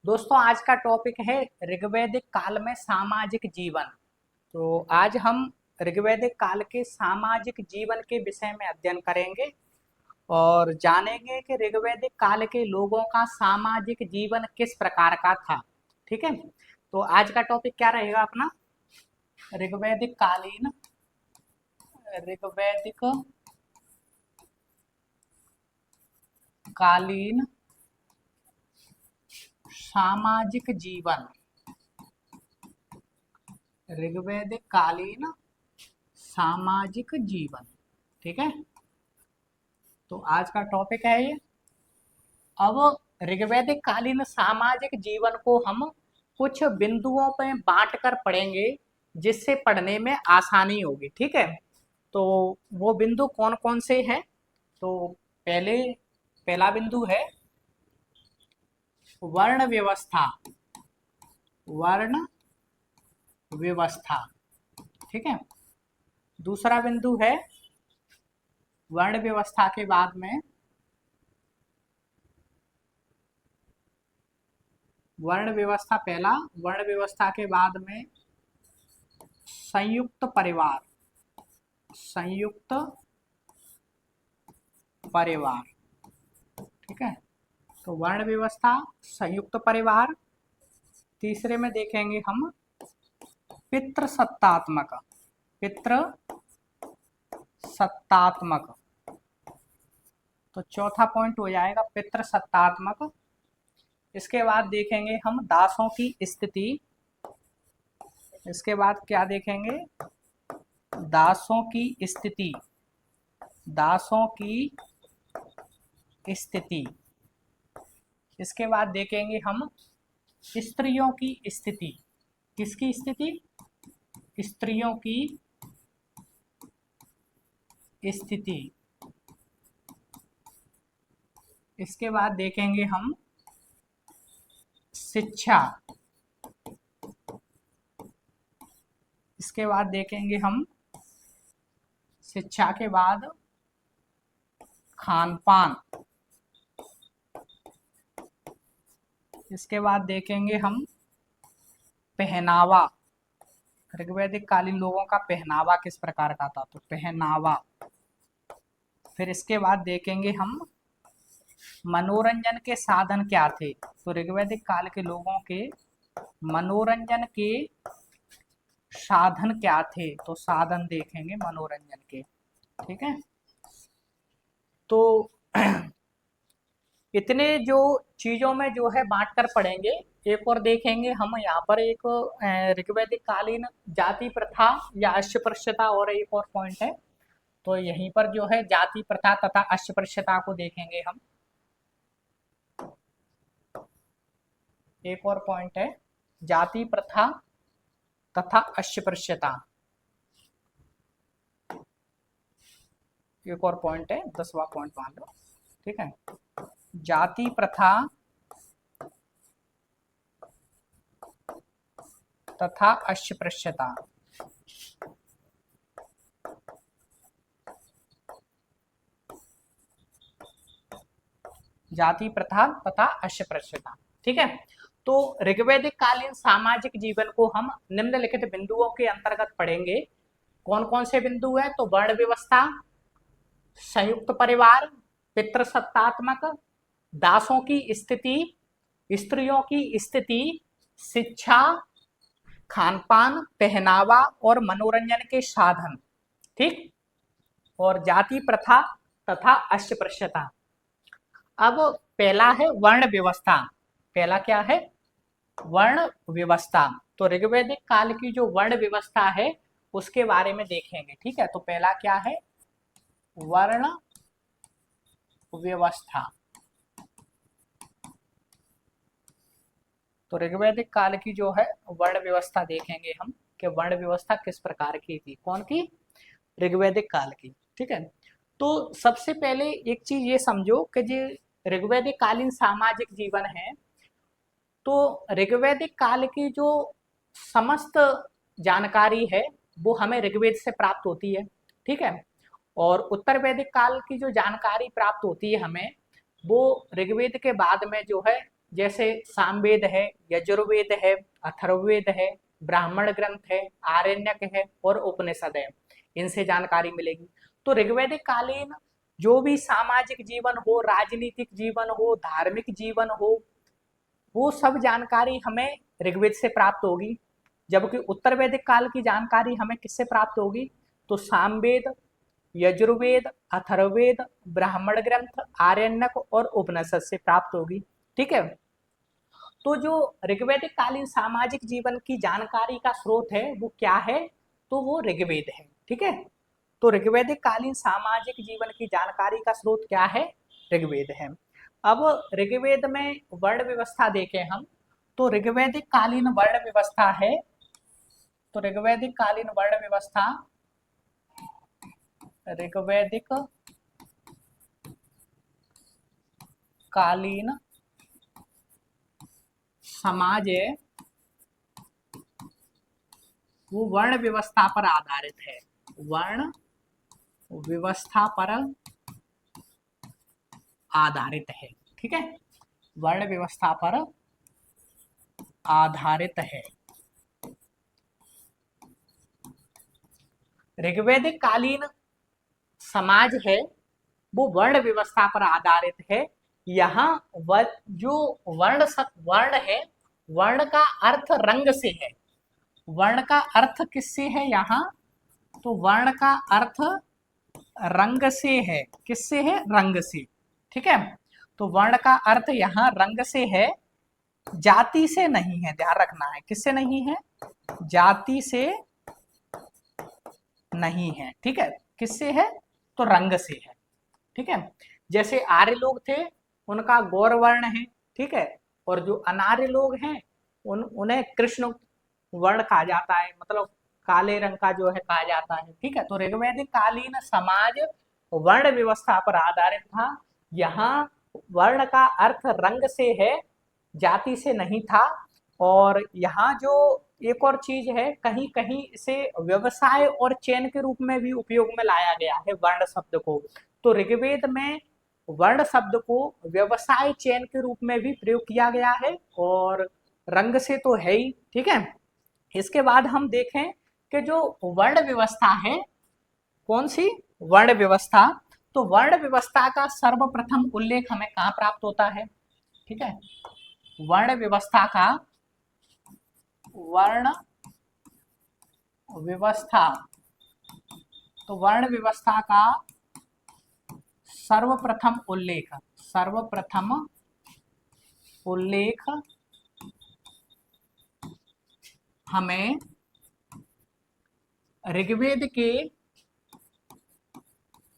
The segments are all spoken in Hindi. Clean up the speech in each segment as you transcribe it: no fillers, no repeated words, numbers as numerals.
दोस्तों आज का टॉपिक है ऋग्वैदिक काल में सामाजिक जीवन। तो आज हम ऋग्वैदिक काल के सामाजिक जीवन के विषय में अध्ययन करेंगे और जानेंगे कि ऋग्वैदिक काल के लोगों का सामाजिक जीवन किस प्रकार का था। ठीक है, तो आज का टॉपिक क्या रहेगा अपना? ऋग्वैदिक कालीन ऋग्वैदिक कालीन सामाजिक जीवन। ऋग्वैदिक कालीन सामाजिक जीवन। ठीक है, तो आज का टॉपिक है ये। अब ऋग्वैदिक कालीन सामाजिक जीवन को हम कुछ बिंदुओं पे बांट कर पढ़ेंगे जिससे पढ़ने में आसानी होगी। ठीक है, तो वो बिंदु कौन कौन से हैं? तो पहला बिंदु है वर्ण व्यवस्था। वर्ण व्यवस्था, ठीक है। दूसरा बिंदु है वर्ण व्यवस्था के बाद में वर्ण व्यवस्था, पहला वर्ण व्यवस्था के बाद में संयुक्त परिवार। संयुक्त परिवार, ठीक है। तो वर्ण व्यवस्था, संयुक्त परिवार। तीसरे में देखेंगे हम पितृ सत्तात्मक। पितृ सत्तात्मक, तो चौथा पॉइंट हो जाएगा पितृ सत्तात्मक। इसके बाद देखेंगे हम दासों की स्थिति। इसके बाद क्या देखेंगे? दासों की स्थिति। दासों की स्थिति। इसके बाद देखेंगे हम स्त्रियों की स्थिति। किसकी स्थिति? स्त्रियों की स्थिति। इसके बाद देखेंगे हम शिक्षा। इसके बाद देखेंगे हम शिक्षा के बाद खान पान। इसके बाद देखेंगे हम पहनावा। ऋग्वैदिक कालीन लोगों का पहनावा किस प्रकार का था, तो पहनावा। फिर इसके बाद देखेंगे हम मनोरंजन के साधन क्या थे। तो ऋग्वैदिक काल के लोगों के मनोरंजन के साधन क्या थे, तो साधन देखेंगे मनोरंजन के। ठीक है, तो इतने जो चीजों में जो है बांट कर पढ़ेंगे। एक और देखेंगे हम यहाँ पर एक ऋग्वैदिक कालीन जाति प्रथा या अस्पृश्यता, और एक और पॉइंट है। तो यहीं पर जो है जाति प्रथा तथा अस्पृश्यता को देखेंगे हम। एक और पॉइंट है जाति प्रथा तथा अस्पृश्यता। एक और पॉइंट है, 10वां पॉइंट मान लो। ठीक है, जाति प्रथा तथा अस्पृश्यता। जाति प्रथा तथा अस्पृश्यता, ठीक है। तो ऋग्वैदिक कालीन सामाजिक जीवन को हम निम्नलिखित बिंदुओं के अंतर्गत पढ़ेंगे। कौन कौन से बिंदु है? तो वर्ण व्यवस्था, संयुक्त परिवार, पितृसत्तात्मक, दासों की स्थिति, स्त्रियों की स्थिति, शिक्षा, खान पान, पहनावा और मनोरंजन के साधन, ठीक, और जाति प्रथा तथा अस्पृश्यता। अब पहला है वर्ण व्यवस्था। पहला क्या है? वर्ण व्यवस्था। तो ऋग्वैदिक काल की जो वर्ण व्यवस्था है उसके बारे में देखेंगे। ठीक है, तो पहला क्या है? वर्ण व्यवस्था। तो ऋग्वैदिक काल की जो है वर्ण व्यवस्था देखेंगे हम कि वर्ण व्यवस्था किस प्रकार की थी। कौन की? ऋग्वैदिक काल की। ठीक है, तो सबसे पहले एक चीज ये समझो कि जो ऋग्वैदिक कालीन सामाजिक जीवन है, तो ऋग्वैदिक काल की जो समस्त जानकारी है वो हमें ऋग्वेद से प्राप्त होती है। ठीक है, और उत्तर वैदिक काल की जो जानकारी प्राप्त होती है हमें, वो ऋग्वेद के बाद में जो है जैसे सामवेद है, यजुर्वेद है, अथर्ववेद है, ब्राह्मण ग्रंथ है, आरण्यक है और उपनिषद है, इनसे जानकारी मिलेगी। तो ऋग्वैदिक कालीन जो भी सामाजिक जीवन हो, राजनीतिक जीवन हो, धार्मिक जीवन हो, वो सब जानकारी हमें ऋग्वेद से प्राप्त होगी। जबकि उत्तर वैदिक काल की जानकारी हमें किससे प्राप्त होगी? तो सामवेद, यजुर्वेद, अथर्ववेद, ब्राह्मण ग्रंथ, आरण्यक और उपनिषद से प्राप्त होगी। ठीक है। तो जो ऋग्वैदिक कालीन सामाजिक जीवन की जानकारी का स्रोत है वो क्या है? तो वो ऋग्वेद है। ठीक है। तो ऋग्वैदिक कालीन सामाजिक जीवन की जानकारी का स्रोत क्या है? ऋग्वेद है। अब ऋग्वेद में वर्ण व्यवस्था देखें हम, तो ऋग्वैदिक कालीन वर्ण व्यवस्था है। तो ऋग्वैदिक कालीन वर्ण व्यवस्था, ऋग्वैदिक कालीन समाज है वो वर्ण व्यवस्था पर आधारित है। वर्ण व्यवस्था पर आधारित है। ठीक है। वर्ण व्यवस्था पर आधारित है। ऋग्वैदिक कालीन समाज है वो वर्ण व्यवस्था पर आधारित है। यहाँ जो वर्ण है, वर्ण का अर्थ रंग से है। वर्ण का अर्थ किससे है यहाँ? तो वर्ण का अर्थ रंग से है। किससे है? रंग से। ठीक है। तो वर्ण का अर्थ यहाँ रंग से है, जाति से नहीं है, ध्यान रखना है। किससे नहीं है? जाति से नहीं है। ठीक है। किससे है? तो रंग से है। ठीक है। जैसे आर्य लोग थे उनका गौर वर्ण है। ठीक है। और जो अनार्य लोग हैं उन्हें कृष्ण वर्ण कहा जाता है, मतलब काले रंग का जो है कहा जाता है। ठीक है। तो ऋग्वैदिक कालीन समाज वर्ण व्यवस्था पर आधारित था। यहाँ वर्ण का अर्थ रंग से है, जाति से नहीं था। और यहाँ जो एक और चीज है, कहीं कहीं इसे व्यवसाय और चयन के रूप में भी उपयोग में लाया गया है वर्ण शब्द को। तो ऋग्वेद में वर्ण शब्द को व्यवसाय चयन के रूप में भी प्रयोग किया गया है, और रंग से तो है ही। ठीक है। इसके बाद हम देखें कि जो वर्ण व्यवस्था है, कौन सी वर्ण व्यवस्था, तो वर्ण व्यवस्था का सर्वप्रथम उल्लेख हमें कहाँ प्राप्त होता है? ठीक है। वर्ण व्यवस्था का, वर्ण व्यवस्था, तो वर्ण व्यवस्था का सर्वप्रथम उल्लेख, सर्वप्रथम उल्लेख हमें ऋग्वेद के,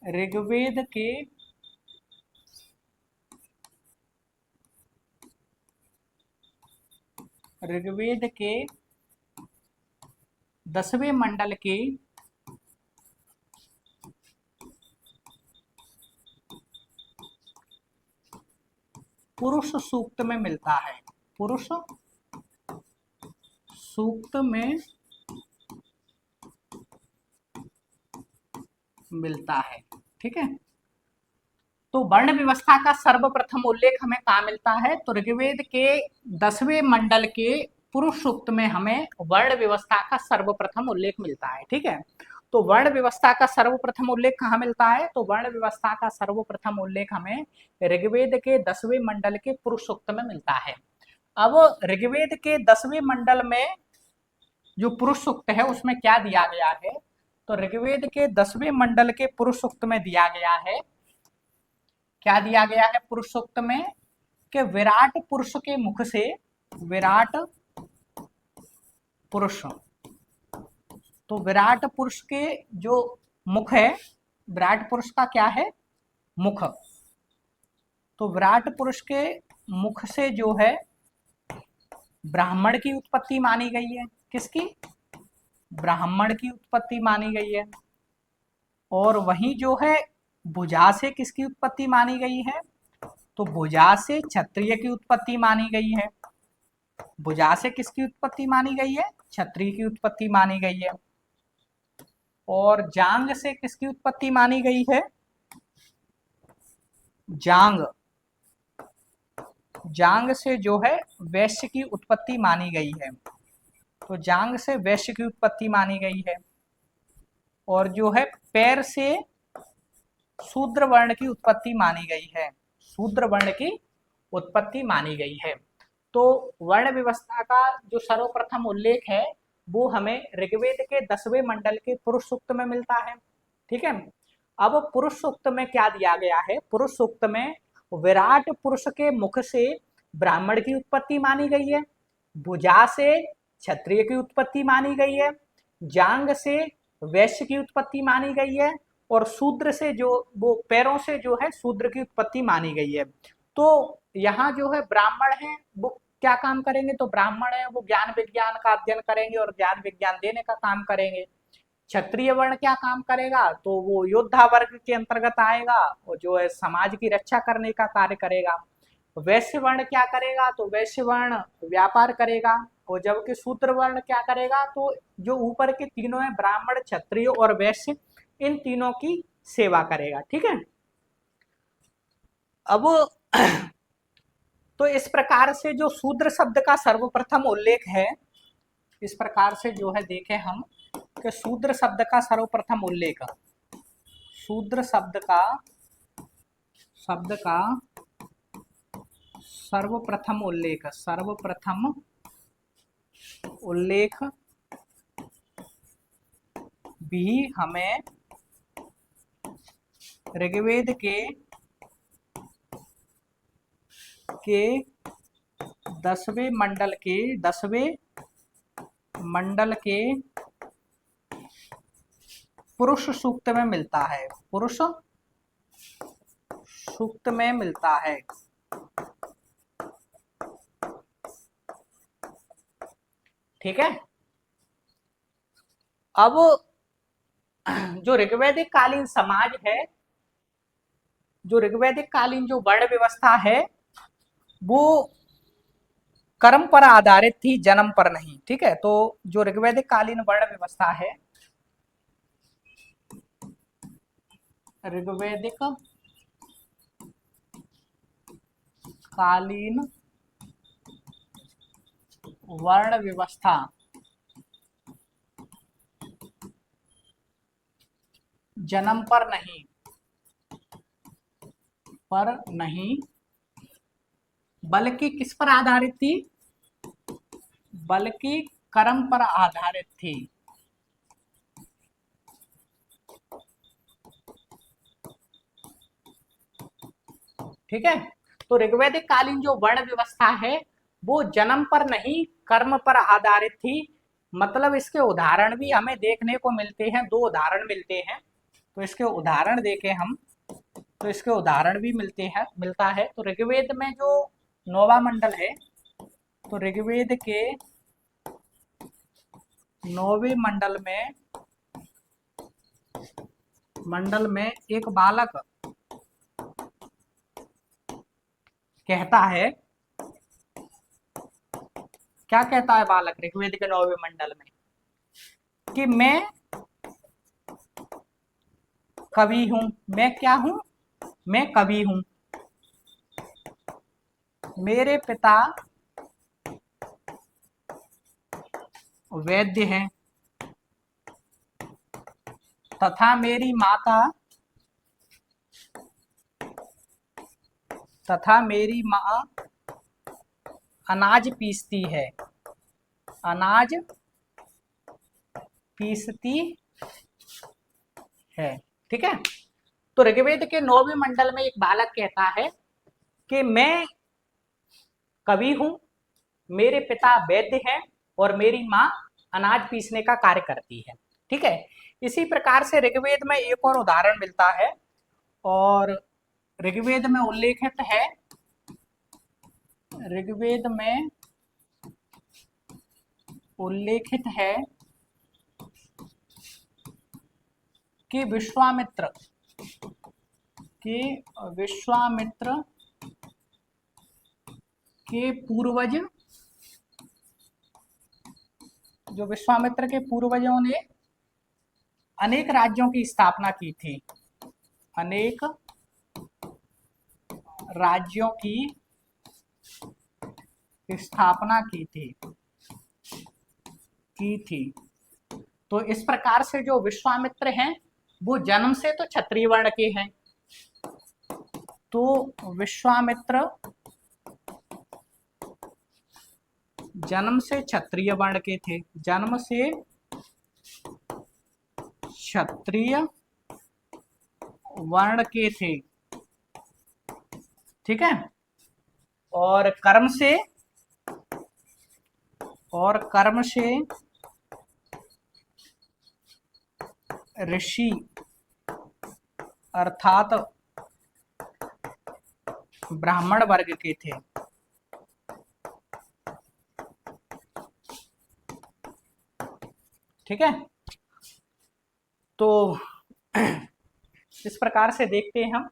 ऋग्वेद के ऋग्वेद के 10वें मंडल के पुरुष सूक्त में मिलता है। पुरुष सूक्त में मिलता है। ठीक है। तो वर्ण व्यवस्था का सर्वप्रथम उल्लेख हमें कहाँ मिलता है? तो ऋग्वेद के 10वें मंडल के पुरुष सूक्त में हमें वर्ण व्यवस्था का सर्वप्रथम उल्लेख मिलता है। ठीक है। तो वर्ण व्यवस्था का सर्वप्रथम उल्लेख कहाँ मिलता है? तो वर्ण व्यवस्था का सर्वप्रथम उल्लेख हमें ऋग्वेद के 10वें मंडल के पुरुष सूक्त में मिलता है। अब ऋग्वेद के 10वें मंडल में जो पुरुष सूक्त है उसमें क्या दिया गया है? तो ऋग्वेद के 10वें मंडल के पुरुष सूक्त में दिया गया है, क्या दिया गया है पुरुष सूक्त में? कि विराट पुरुष के मुख से, विराट पुरुष, तो विराट पुरुष के जो मुख है, विराट पुरुष का क्या है? मुख। तो विराट पुरुष के मुख से जो है ब्राह्मण की उत्पत्ति मानी गई है। किसकी? ब्राह्मण की उत्पत्ति मानी गई है। और वहीं जो है भुजा से किसकी उत्पत्ति मानी गई है? तो भुजा से क्षत्रिय की उत्पत्ति मानी गई है। भुजा से किसकी उत्पत्ति मानी गई है? क्षत्रिय की उत्पत्ति मानी गई है। और जांग से किसकी उत्पत्ति मानी गई है? जांग जांग से जो है वैश्य की उत्पत्ति मानी गई है। तो जांग से वैश्य की उत्पत्ति मानी गई है। और जो है पैर से शूद्र वर्ण की उत्पत्ति मानी गई है। शूद्र वर्ण की उत्पत्ति मानी गई है। तो वर्ण व्यवस्था का जो सर्वप्रथम उल्लेख है वो हमें ऋग्वेद के 10वें मंडल के पुरुष सूक्त में मिलता है। ठीक है। अब पुरुष सूक्त में क्या दिया गया है? पुरुष सूक्त में विराट पुरुष के मुख से ब्राह्मण की उत्पत्ति मानी गई है, भुजा से क्षत्रिय की उत्पत्ति मानी गई है, जांग से वैश्य की उत्पत्ति मानी गई है, और शूद्र से जो वो पैरों से जो है शूद्र की उत्पत्ति मानी गई है। तो यहाँ जो है ब्राह्मण है वो क्या काम करेंगे? तो ब्राह्मण है वो ज्ञान विज्ञान का अध्ययन करेंगे और ज्ञान विज्ञान देने का काम करेंगे। क्षत्रिय वर्ण क्या काम करेगा? तो वो योद्धा वर्ग के अंतर्गत आएगा और जो है समाज की रक्षा करने का कार्य करेगा। वैश्य वर्ण क्या करेगा? तो वैश्य वर्ण व्यापार करेगा। और जबकि शूद्र वर्ण क्या करेगा? तो जो ऊपर के तीनों है ब्राह्मण, क्षत्रिय और वैश्य, इन तीनों की सेवा करेगा। ठीक है। अब तो इस प्रकार से जो शूद्र शब्द का सर्वप्रथम उल्लेख है, इस प्रकार से जो है देखें हम कि शूद्र शब्द का सर्वप्रथम उल्लेख, शूद्र शब्द का सर्वप्रथम उल्लेख भी हमें ऋग्वेद के 10वें मंडल के पुरुष सूक्त में मिलता है। पुरुष सूक्त में मिलता है। ठीक है। अब जो ऋग्वैदिक कालीन समाज है, जो ऋग्वैदिक कालीन जो वर्ण व्यवस्था है वो कर्म पर आधारित थी, जन्म पर नहीं। ठीक है। तो जो ऋग्वैदिक कालीन वर्ण व्यवस्था है, ऋग्वैदिक कालीन वर्ण व्यवस्था जन्म पर नहीं बल्कि किस पर आधारित थी? बल्कि कर्म पर आधारित थी। ठीक है। तो ऋग्वैदिक कालीन जो वर्ण व्यवस्था है वो जन्म पर नहीं कर्म पर आधारित थी। मतलब इसके उदाहरण भी हमें देखने को मिलते हैं, 2 उदाहरण मिलते हैं। तो इसके उदाहरण देखें हम, तो इसके उदाहरण भी मिलता है। तो ऋग्वेद में जो 9वां मंडल है, तो ऋग्वेद के 9वें मंडल में एक बालक कहता है, क्या कहता है बालक ऋग्वेद के 9वें मंडल में? कि मैं कवि हूं। मैं क्या हूं? मैं कवि हूं। मेरे पिता वैद्य हैं तथा मेरी माँ अनाज पीसती है। अनाज पीसती है। ठीक है। तो ऋग्वेद के 9वें मंडल में एक बालक कहता है कि मैं कवि हूं, मेरे पिता वैद्य हैं और मेरी माँ अनाज पीसने का कार्य करती है। ठीक है। इसी प्रकार से ऋग्वेद में एक और उदाहरण मिलता है, और ऋग्वेद में उल्लेखित है, ऋग्वेद में उल्लेखित है कि विश्वामित्र के पूर्वज, जो विश्वामित्र के पूर्वजों ने अनेक राज्यों की स्थापना की थी। अनेक राज्यों की स्थापना की थी। तो इस प्रकार से जो विश्वामित्र हैं वो जन्म से तो क्षत्रिय वर्ण के हैं। तो विश्वामित्र जन्म से क्षत्रिय वर्ण के थे, जन्म से क्षत्रिय वर्ण के थे, ठीक है। और कर्म से ऋषि अर्थात ब्राह्मण वर्ग के थे। ठीक है, तो इस प्रकार से देखते हैं हम।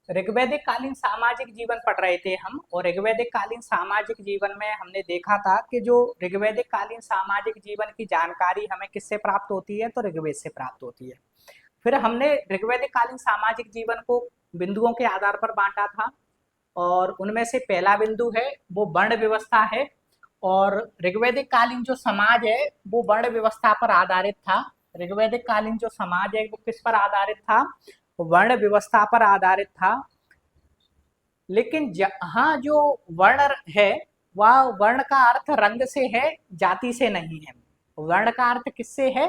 ऋग्वैदिक कालीन सामाजिक जीवन पढ़ रहे थे हम, और ऋग्वैदिक कालीन सामाजिक जीवन में हमने देखा था कि जो ऋग्वैदिक कालीन सामाजिक जीवन की जानकारी हमें किससे प्राप्त होती है, तो ऋग्वेद से प्राप्त होती है। फिर हमने ऋग्वैदिक कालीन सामाजिक जीवन को बिंदुओं के आधार पर बांटा था, और उनमें से पहला बिंदु है वो वर्ण व्यवस्था है। और ऋग्वैदिक कालीन जो समाज है वो वर्ण व्यवस्था पर आधारित था। ऋग्वैदिक कालीन जो समाज है वो किस पर आधारित था, वर्ण व्यवस्था पर आधारित था। लेकिन जहाँ जो वर्ण है वह वर्ण का अर्थ रंग से है, जाति से नहीं है। वर्ण का अर्थ किससे है,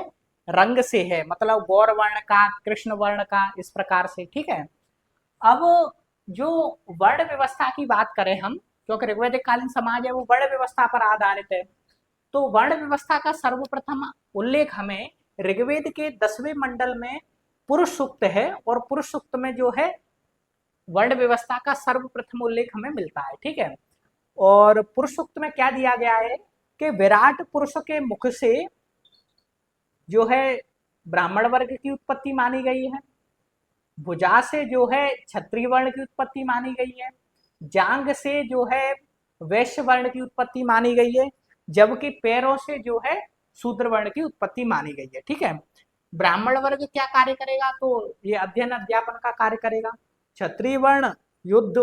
रंग से है, मतलब गौर वर्ण का, कृष्ण वर्ण का, इस प्रकार से। ठीक है, अब जो वर्ण व्यवस्था की बात करें हम, क्योंकि ऋग्वैदिक कालीन समाज है वो वर्ण व्यवस्था पर आधारित है, तो वर्ण व्यवस्था का सर्वप्रथम उल्लेख हमें ऋग्वेद के 10वें मंडल में पुरुष सूक्त है, और पुरुष सूक्त में जो है वर्ण व्यवस्था का सर्वप्रथम उल्लेख हमें मिलता है। ठीक है, और पुरुष सूक्त में क्या दिया गया है कि विराट पुरुष के मुख से जो है ब्राह्मण वर्ग की उत्पत्ति मानी गई है, भुजा से जो है क्षत्रिय वर्ण की उत्पत्ति मानी गई है, जांग से जो है वैश्य वर्ण की उत्पत्ति मानी गई है, जबकि पैरों से जो है शूद्र वर्ण की उत्पत्ति मानी गई है। ठीक है, ब्राह्मण वर्ग क्या कार्य करेगा, तो ये अध्ययन अध्यापन का कार्य करेगा। क्षत्रिय वर्ण युद्ध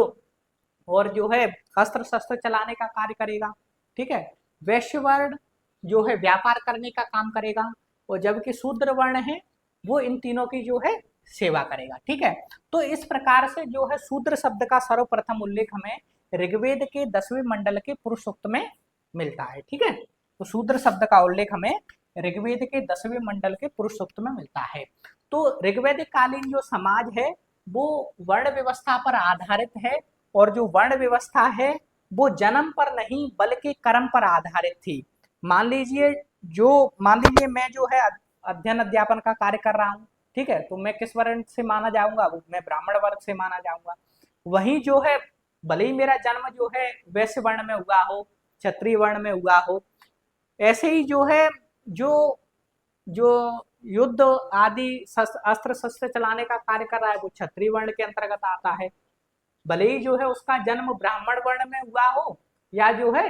और जो है अस्त्र शस्त्र चलाने का कार्य करेगा। ठीक है, वैश्य वर्ण जो है व्यापार करने का काम करेगा, और जबकि शूद्र वर्ण है वो इन तीनों की जो है सेवा करेगा। ठीक है, तो इस प्रकार से जो है शूद्र शब्द का सर्वप्रथम उल्लेख हमें ऋग्वेद के 10वें मंडल के पुरुष सूक्त में मिलता है। ठीक है, तो शूद्र शब्द का उल्लेख हमें ऋग्वेद के 10वें मंडल के पुरुष सूक्त में मिलता है। तो ऋग्वैदिक कालीन जो समाज है वो वर्ण व्यवस्था पर आधारित है, और जो वर्ण व्यवस्था है वो जन्म पर नहीं बल्कि कर्म पर आधारित थी। मान लीजिए मैं जो है अध्ययन अध्यापन का कार्य कर रहा हूँ, ठीक है, तो मैं किस वर्ण से माना जाऊंगा, मैं ब्राह्मण वर्ग से माना जाऊंगा। वहीं जो है भले ही मेरा जन्म जो है वैश्य वर्ण में हुआ हो, क्षत्रिय वर्ण में हुआ हो, ऐसे ही जो है जो जो युद्ध आदि अस्त्र शस्त्र चलाने का कार्य कर रहा है वो क्षत्रिय वर्ण के अंतर्गत आता है, भले ही जो है उसका जन्म ब्राह्मण वर्ण में हुआ हो या जो है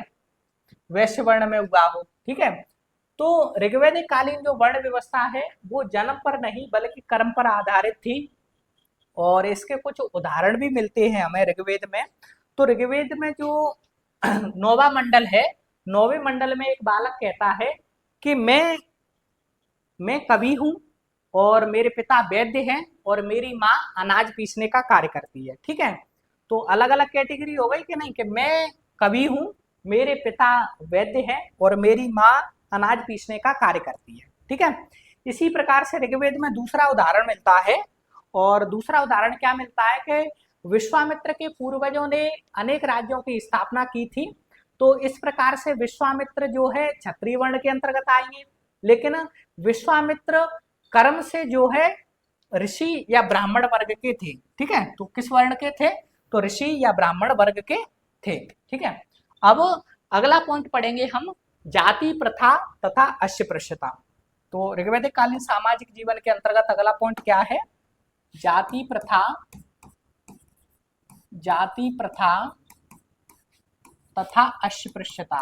वैश्य वर्ण में हुआ हो। ठीक है, तो ऋग्वैदिक कालीन जो वर्ण व्यवस्था है वो जन्म पर नहीं बल्कि कर्म पर आधारित थी, और इसके कुछ उदाहरण भी मिलते हैं हमें ऋग्वेद में। तो ऋग्वेद में जो 9वां मंडल है, 9वें मंडल में एक बालक कहता है कि मैं कवि हूँ, और मेरे पिता वैद्य हैं, और मेरी माँ अनाज पीसने का कार्य करती है। ठीक है, तो अलग अलग कैटेगरी हो गई कि नहीं, कि मैं कवि हूँ, मेरे पिता वैद्य हैं, और मेरी माँ अनाज पीसने का कार्य करती है। ठीक है, इसी प्रकार से ऋग्वेद में दूसरा उदाहरण मिलता है, और दूसरा उदाहरण क्या मिलता है कि विश्वामित्र के पूर्वजों ने अनेक राज्यों की स्थापना की थी। तो इस प्रकार से विश्वामित्र जो है क्षत्रिय वर्ण के अंतर्गत आएंगे, लेकिन विश्वामित्र कर्म से जो है ऋषि या ब्राह्मण वर्ग के थे। ठीक है, तो किस वर्ण के थे, तो ऋषि या ब्राह्मण वर्ग के थे। ठीक है, अब अगला पॉइंट पढ़ेंगे हम, जाति प्रथा तथा अस्पृश्यता। तो ऋग्वैदिक कालीन सामाजिक जीवन के अंतर्गत अगला पॉइंट क्या है, जाति प्रथा तथा अस्पृश्यता।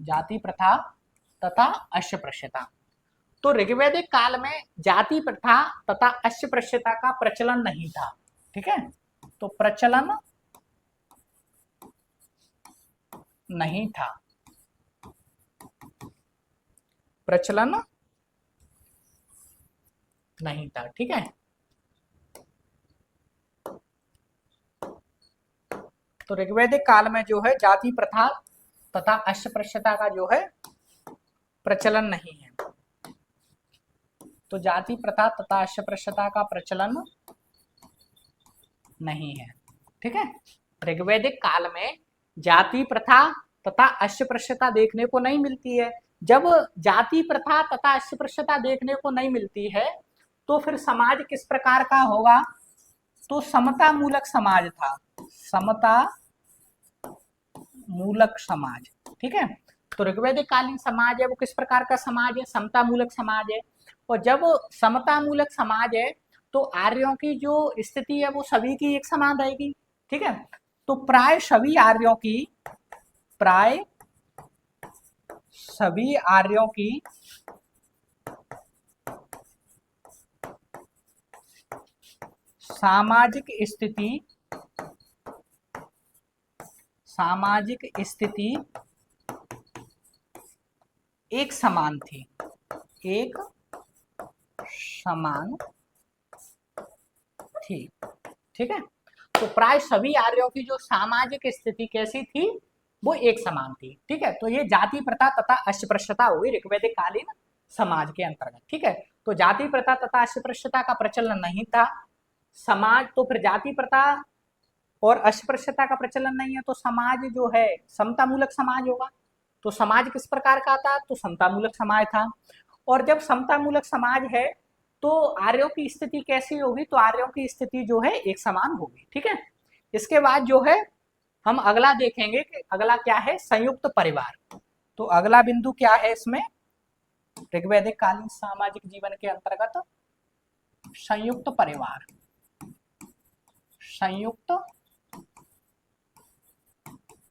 जाति प्रथा तथा अस्पृश्यता। तो ऋग्वैदिक काल में जाति प्रथा तथा अस्पृश्यता का प्रचलन नहीं था। ठीक है, तो प्रचलन नहीं था, प्रचलन नहीं था। ठीक है, तो ऋग्वैदिक काल में जो है जाति प्रथा तथा अस्पृश्यता का जो है प्रचलन नहीं है। तो जाति प्रथा तथा अस्पृश्यता का प्रचलन नहीं है। ठीक है, ऋग्वैदिक काल में जाति प्रथा तथा अस्पृश्यता देखने को नहीं मिलती है। जब जाति प्रथा तथा अस्पृश्यता देखने को नहीं मिलती है तो फिर समाज किस प्रकार का होगा? तो समता मूलक समाज था, समता मूलक समाज। ठीक है, तो ऋग्वैदिक कालीन समाज है वो किस प्रकार का समाज है? समता मूलक समाज है। और जब समता मूलक समाज है तो आर्यों की जो स्थिति है वो सभी की एक समान रहेगी। ठीक है, तो प्राय सभी आर्यों की सामाजिक स्थिति एक समान थी, एक समान थी। ठीक है, तो प्राय सभी आर्यों की जो सामाजिक स्थिति कैसी थी? वो एक समान थी। ठीक है, तो ये जाति प्रथा तथा अस्पृश्यता हुई ऋग्वैदिक कालीन समाज के अंतर्गत। ठीक है, तो जाति प्रथा तथा अस्पृश्यता का प्रचलन नहीं था समाज, तो फिर जाति प्रथा और अस्पृश्यता का प्रचलन नहीं है तो समाज जो है समता मूलक समाज होगा। तो समाज किस प्रकार का था? तो समता मूलक समाज था। और जब समता मूलक समाज है तो आर्यों की स्थिति कैसी होगी? तो आर्यों की स्थिति जो है एक समान होगी। ठीक है, इसके बाद जो है हम अगला देखेंगे कि अगला क्या है? संयुक्त परिवार। तो अगला बिंदु क्या है इसमें? ऋग्वैदिक कालीन सामाजिक जीवन के अंतर्गत संयुक्त परिवार, संयुक्त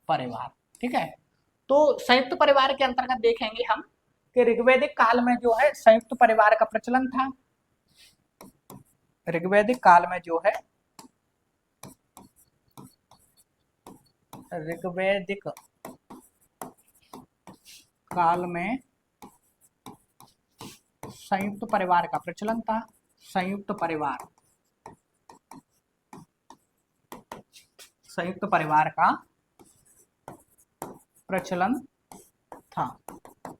परिवार। ठीक है, तो संयुक्त परिवार के अंतर्गत देखेंगे हम कि ऋग्वैदिक काल में जो है संयुक्त परिवार का प्रचलन था। ऋग्वैदिक काल में जो है ऋग्वैदिक काल में संयुक्त परिवार का प्रचलन था, संयुक्त परिवार का प्रचलन था।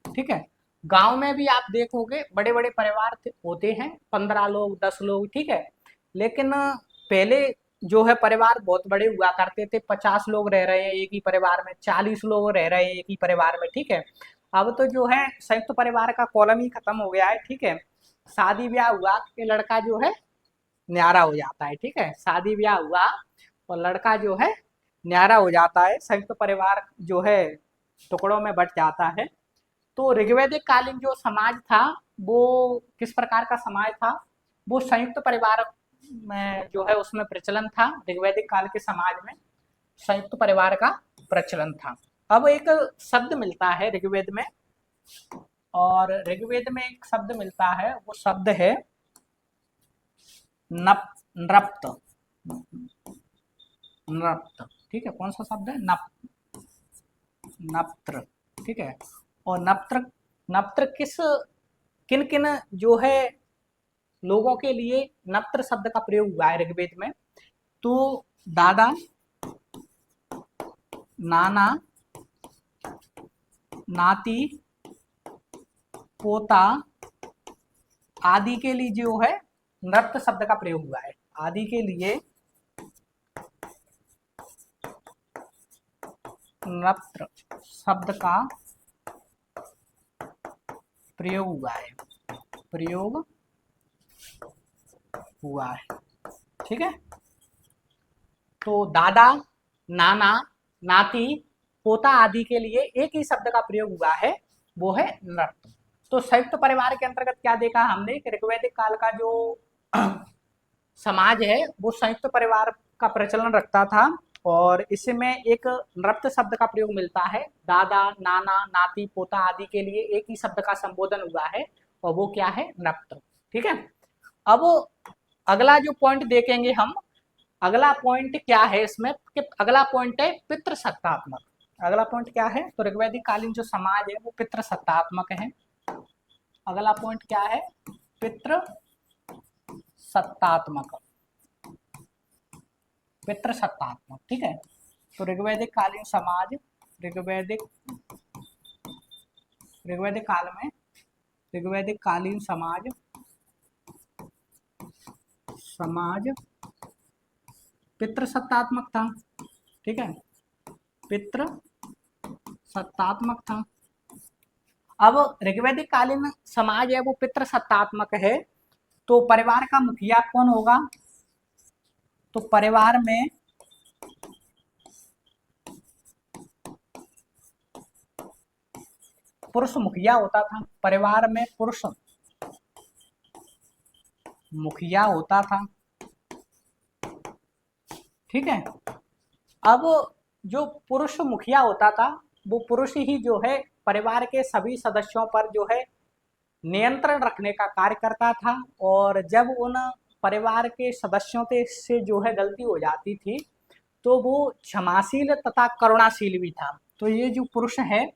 ठीक है, गांव में भी आप देखोगे बड़े बड़े परिवार होते हैं, 15 लोग 10 लोग। ठीक है, लेकिन पहले जो है परिवार बहुत बड़े हुआ करते थे, 50 लोग रह रहे हैं एक ही परिवार में, 40 लोग रह रहे हैं एक ही परिवार में। ठीक है, अब तो जो है संयुक्त परिवार का कॉलम ही खत्म हो गया है। ठीक है, शादी ब्याह हुआ कि लड़का जो है न्यारा हो जाता है। ठीक है, शादी ब्याह हुआ और लड़का जो है न्यारा हो जाता है, संयुक्त परिवार जो है टुकड़ों में बट जाता है। तो ऋग्वैदिक कालीन जो समाज था वो किस प्रकार का समाज था? वो संयुक्त परिवार में जो है उसमें प्रचलन था। ऋग्वैदिक काल के समाज में संयुक्त परिवार का प्रचलन था। अब एक शब्द मिलता है ऋग्वेद में, और ऋग्वेद में एक शब्द मिलता है, वो शब्द है नृप्त। नृप्त, ठीक है, कौन सा शब्द है? नप्त्र। ठीक है, और नप्त्र किन किन जो है लोगों के लिए नप्त्र शब्द का प्रयोग हुआ है ऋग्वेद में? तो दादा, नाना, नाती, पोता आदि के लिए जो है नृत्य शब्द का प्रयोग हुआ है। आदि के लिए नृत्य शब्द का प्रयोग हुआ है, प्रयोग हुआ है। ठीक है, तो दादा, नाना, नाती, पोता आदि के लिए एक ही शब्द का प्रयोग हुआ है, वो है नृत्य। तो संयुक्त परिवार के अंतर्गत क्या देखा हमने कि ऋग्वैदिक काल का जो समाज है वो संयुक्त परिवार का प्रचलन रखता था, और इसमें एक नृत्य शब्द का प्रयोग मिलता है। दादा, नाना, नाती, पोता आदि के लिए एक ही शब्द का संबोधन हुआ है, और वो क्या है, नप्त्र। ठीक है, अब अगला जो पॉइंट देखेंगे हम, अगला पॉइंट क्या है इसमें कि अगला पॉइंट है पितृसत्तात्मक। अगला पॉइंट क्या है, तो ऋग्वैदिक कालीन जो समाज है वो पितृसत्तात्मक है। अगला पॉइंट क्या है, पितृ सत्तात्मक, पितृसत्तात्मक। ठीक है, तो ऋग्वैदिक कालीन समाज, ऋग्वैदिक ऋग्वैदिक काल में ऋग्वैदिक कालीन समाज पितृसत्तात्मक था। ठीक है, पितृ सत्तात्मक था। अब ऋग्वैदिक कालीन समाज है वो पितृसत्तात्मक है, तो परिवार का मुखिया कौन होगा, तो परिवार में पुरुष मुखिया होता था, परिवार में पुरुष मुखिया होता था। ठीक है, अब जो पुरुष मुखिया होता था वो पुरुष ही जो है परिवार के सभी सदस्यों पर जो है नियंत्रण रखने का कार्य करता था, और जब उन परिवार के सदस्यों से जो है गलती हो जाती थी तो वो क्षमाशील तथा करुणाशील भी था। तो ये जो पुरुष है,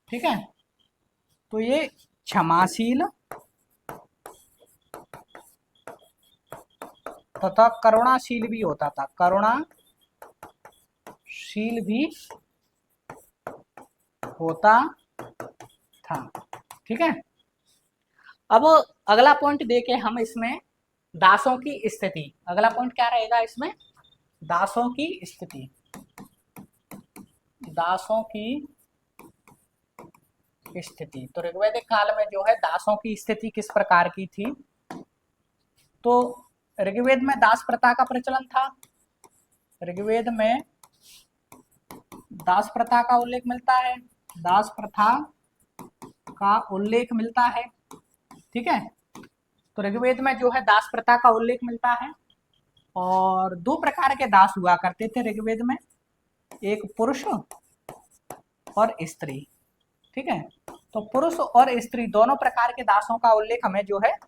ठीक है, तो ये क्षमाशील तथा करुणाशील भी होता था, करुणाशील भी होता था। ठीक है, अब अगला पॉइंट देखे हम इसमें दासों की स्थिति। अगला पॉइंट क्या रहेगा इसमें, दासों की स्थिति। दासों की स्थिति, तो ऋग्वैदिक काल में जो है दासों की स्थिति किस प्रकार की थी, तो ऋग्वेद में दास प्रथा का प्रचलन था। ऋग्वेद में दास प्रथा का उल्लेख मिलता है, दास प्रथा का उल्लेख मिलता है। ठीक है, तो ऋग्वेद में जो है दास प्रथा का उल्लेख मिलता है, और दो प्रकार के दास हुआ करते थे ऋग्वेद में, एक पुरुष और स्त्री। ठीक है, तो पुरुष और स्त्री दोनों प्रकार के दासों का उल्लेख हमें जो है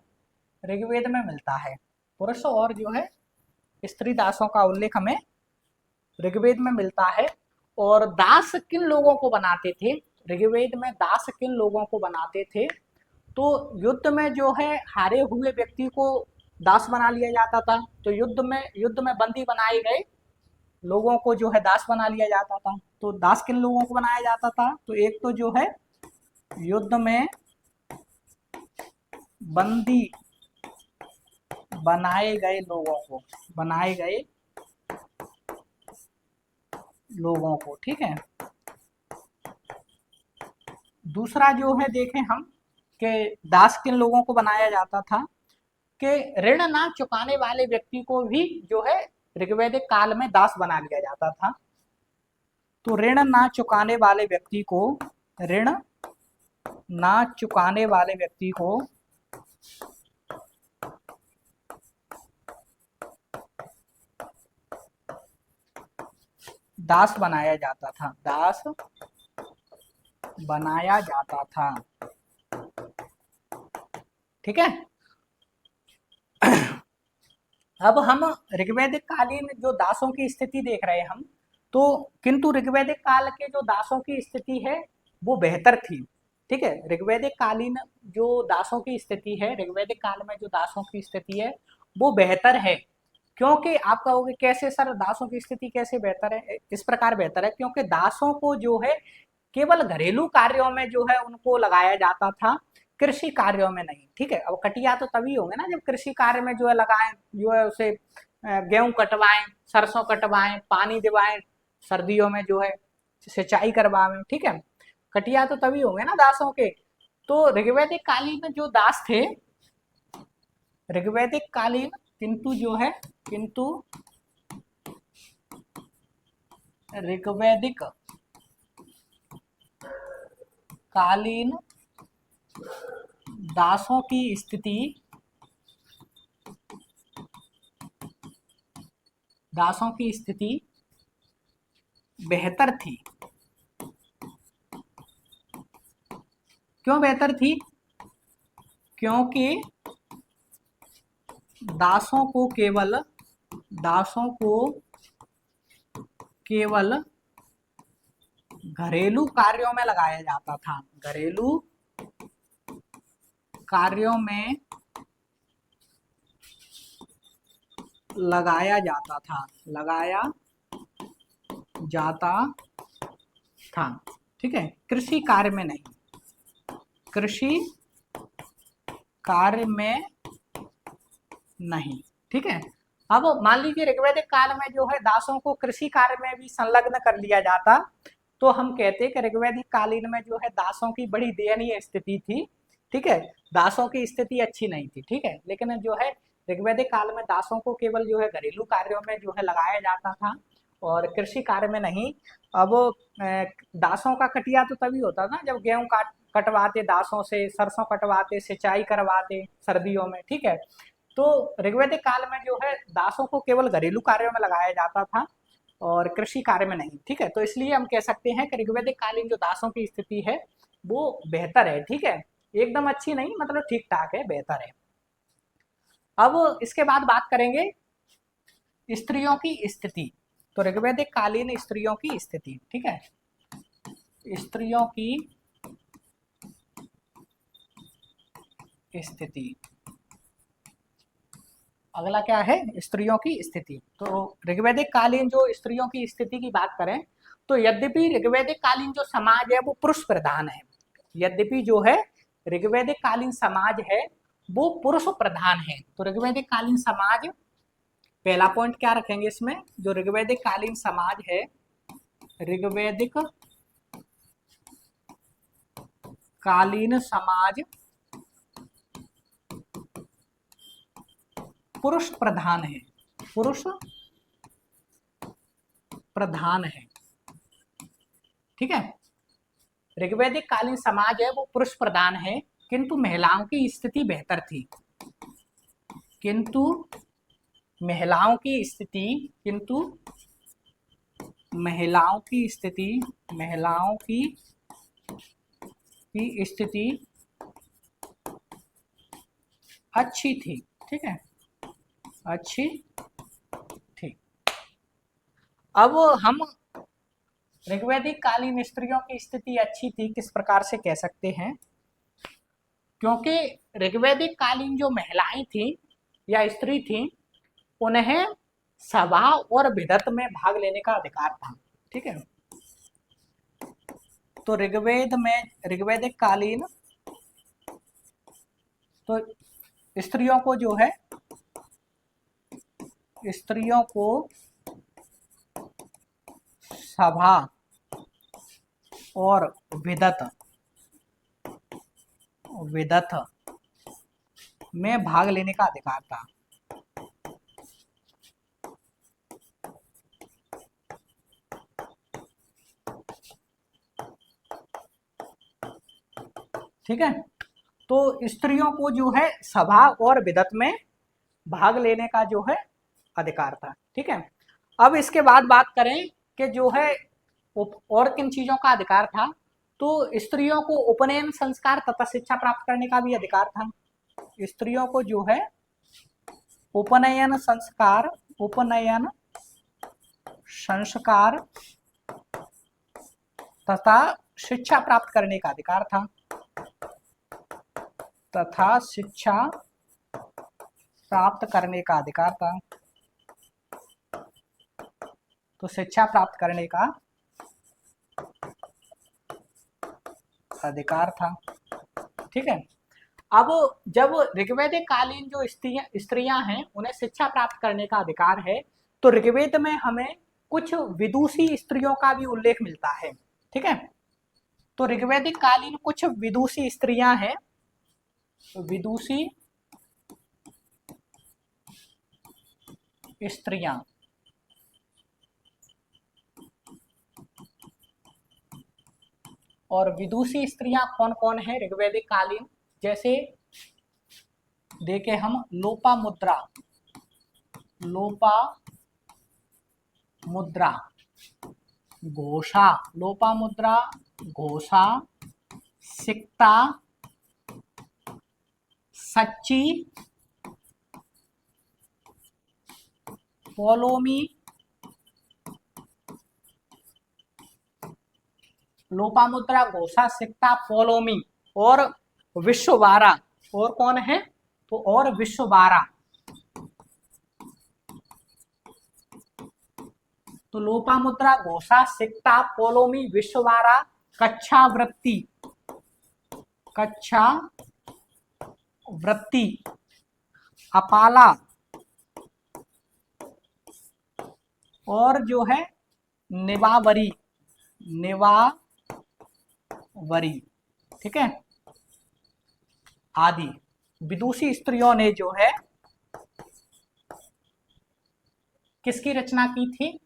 ऋग्वेद में मिलता है। पुरुष और जो है स्त्री दासों का उल्लेख हमें ऋग्वेद में मिलता है। और दास किन लोगों को बनाते थे, ऋग्वेद में दास किन लोगों को बनाते थे, तो युद्ध में जो है हारे हुए व्यक्ति को दास बना लिया जाता था। तो युद्ध में बंदी बनाए गए लोगों को जो है दास बना लिया जाता था। तो दास किन लोगों को बनाया जाता था, तो एक तो जो है युद्ध में बंदी बनाए गए लोगों को। ठीक है, दूसरा जो है देखें हम कि दास किन लोगों को बनाया जाता था, कि ऋण ना चुकाने वाले व्यक्ति को भी जो है ऋग्वैदिक काल में दास बना लिया जाता था। तो ऋण ना चुकाने वाले व्यक्ति को दास बनाया जाता था। ठीक है, अब हम ऋग्वैदिक कालीन जो दासों की स्थिति देख रहे हैं हम, तो किंतु ऋग्वैदिक काल के जो दासों की स्थिति है वो बेहतर थी। ठीक है, ऋग्वैदिक कालीन जो दासों की स्थिति है, ऋग्वैदिक काल में जो दासों की स्थिति है वो बेहतर है। क्योंकि आप कहोगे कैसे सर, दासों की स्थिति कैसे बेहतर है, इस प्रकार बेहतर है क्योंकि दासों को जो है केवल घरेलू कार्यों में जो है उनको लगाया जाता था, कृषि कार्यों में नहीं। ठीक है, अब कटिया तो तभी होंगे ना जब कृषि कार्य में जो है लगाएं, जो है उसे गेहूं कटवाएं, सरसों कटवाएं, पानी दिवाएं, सर्दियों में जो है सिंचाई करवाएं। ठीक है, कटिया तो तभी होंगे ना दासों के। तो ऋग्वैदिक कालीन में जो दास थे, ऋग्वैदिक कालीन किंतु ऋग्वैदिक कालीन दासों की स्थिति बेहतर थी। क्यों बेहतर थी, क्योंकि दासों को केवल घरेलू कार्यों में लगाया जाता था, घरेलू कार्यों में लगाया जाता था, ठीक है, कृषि कार्य में नहीं, कृषि कार्य में नहीं, ठीक है। अब मान लीजिए ऋग्वैदिक काल में जो है दासों को कृषि कार्य में भी संलग्न कर लिया जाता, तो हम कहते कि ऋग्वैदिक कालीन में जो है दासों की बड़ी दयनीय स्थिति थी, ठीक है, दासों की स्थिति अच्छी नहीं थी, ठीक है। लेकिन जो है ऋग्वैदिक काल में दासों को केवल जो है घरेलू कार्यों में जो है लगाया जाता था और कृषि कार्य में नहीं। अब दासों का कटिया तो तभी होता था जब गेहूं कटवाते दासों से, सरसों कटवाते, सिंचाई करवाते सर्दियों में, ठीक है। तो ऋग्वैदिक काल में जो है दासों को केवल घरेलू कार्यों में लगाया जाता था और कृषि कार्य में नहीं, ठीक है। तो इसलिए हम कह सकते हैं कि ऋग्वैदिक कालीन जो दासों की स्थिति है वो बेहतर है, ठीक है, एकदम अच्छी नहीं, मतलब ठीक ठाक है, बेहतर है। अब इसके बाद बात करेंगे स्त्रियों की स्थिति। तो ऋग्वैदिक कालीन स्त्रियों की स्थिति, ठीक है, स्त्रियों की स्थिति। अगला क्या है, स्त्रियों की स्थिति। तो ऋग्वैदिक कालीन जो स्त्रियों की स्थिति की बात करें तो यद्यपि ऋग्वैदिक कालीन जो समाज है वो पुरुष प्रधान है, यद्यपि जो है ऋग्वैदिक कालीन समाज है वो पुरुष प्रधान है। तो ऋग्वैदिक कालीन समाज, पहला पॉइंट क्या रखेंगे इसमें, जो ऋग्वैदिक कालीन समाज है, ऋग्वैदिक कालीन समाज पुरुष प्रधान है, पुरुष प्रधान है, ठीक है। ऋग्वैदिक कालीन समाज है वो पुरुष प्रधान है, किंतु महिलाओं की स्थिति बेहतर थी, किंतु महिलाओं की स्थिति, किंतु महिलाओं की स्थिति, महिलाओं की स्थिति अच्छी थी, ठीक है, अच्छी थी। अब हम ऋग्वैदिक कालीन स्त्रियों की स्थिति अच्छी थी किस प्रकार से कह सकते हैं, क्योंकि ऋग्वैदिक कालीन जो महिलाएं थी या स्त्री थी उन्हें सभा और विधत में भाग लेने का अधिकार था, ठीक है। तो ऋग्वैदिक कालीन तो स्त्रियों को जो है, स्त्रियों को सभा और विधत में भाग लेने का अधिकार था। ठीक है, तो स्त्रियों को जो है सभा और विधत में भाग लेने का जो है अधिकार था, ठीक है। अब इसके बाद बात करें कि जो है और किन चीजों का अधिकार था, तो स्त्रियों को उपनयन संस्कार तथा शिक्षा प्राप्त करने का भी अधिकार था। स्त्रियों को जो है उपनयन संस्कार तथा शिक्षा प्राप्त करने का अधिकार था, तथा शिक्षा प्राप्त करने का अधिकार था। तो शिक्षा प्राप्त करने का अधिकार था, ठीक है। अब जब ऋग्वैदिक कालीन जो स्त्रियां हैं उन्हें शिक्षा प्राप्त करने का अधिकार है, तो ऋग्वेद में हमें कुछ विदुषी स्त्रियों का भी उल्लेख मिलता है, ठीक है। तो ऋग्वैदिक कालीन कुछ विदुषी स्त्रियां हैं, विदुषी स्त्रियां, और विदुषी स्त्रियां कौन कौन है ऋग्वैदिक कालीन, जैसे देखे हम लोपामुद्रा, घोषा, लोपामुद्रा, घोषा, सिक्ता, सच्ची, पोलोमी, लोपामुद्रा, घोषा, सिक्ता, पोलोमी और विश्ववारा। और कौन है? तो और विश्ववारा। तो लोपामुद्रा, घोषा, सिक्ता, पोलोमी, विश्ववारा, कच्छावृत्ति, कच्छावृत्ति, अपाला और जो है निवावरी, निवावरी, ठीक है, आदि विदुषी स्त्रियों ने जो है किसकी रचना की थी?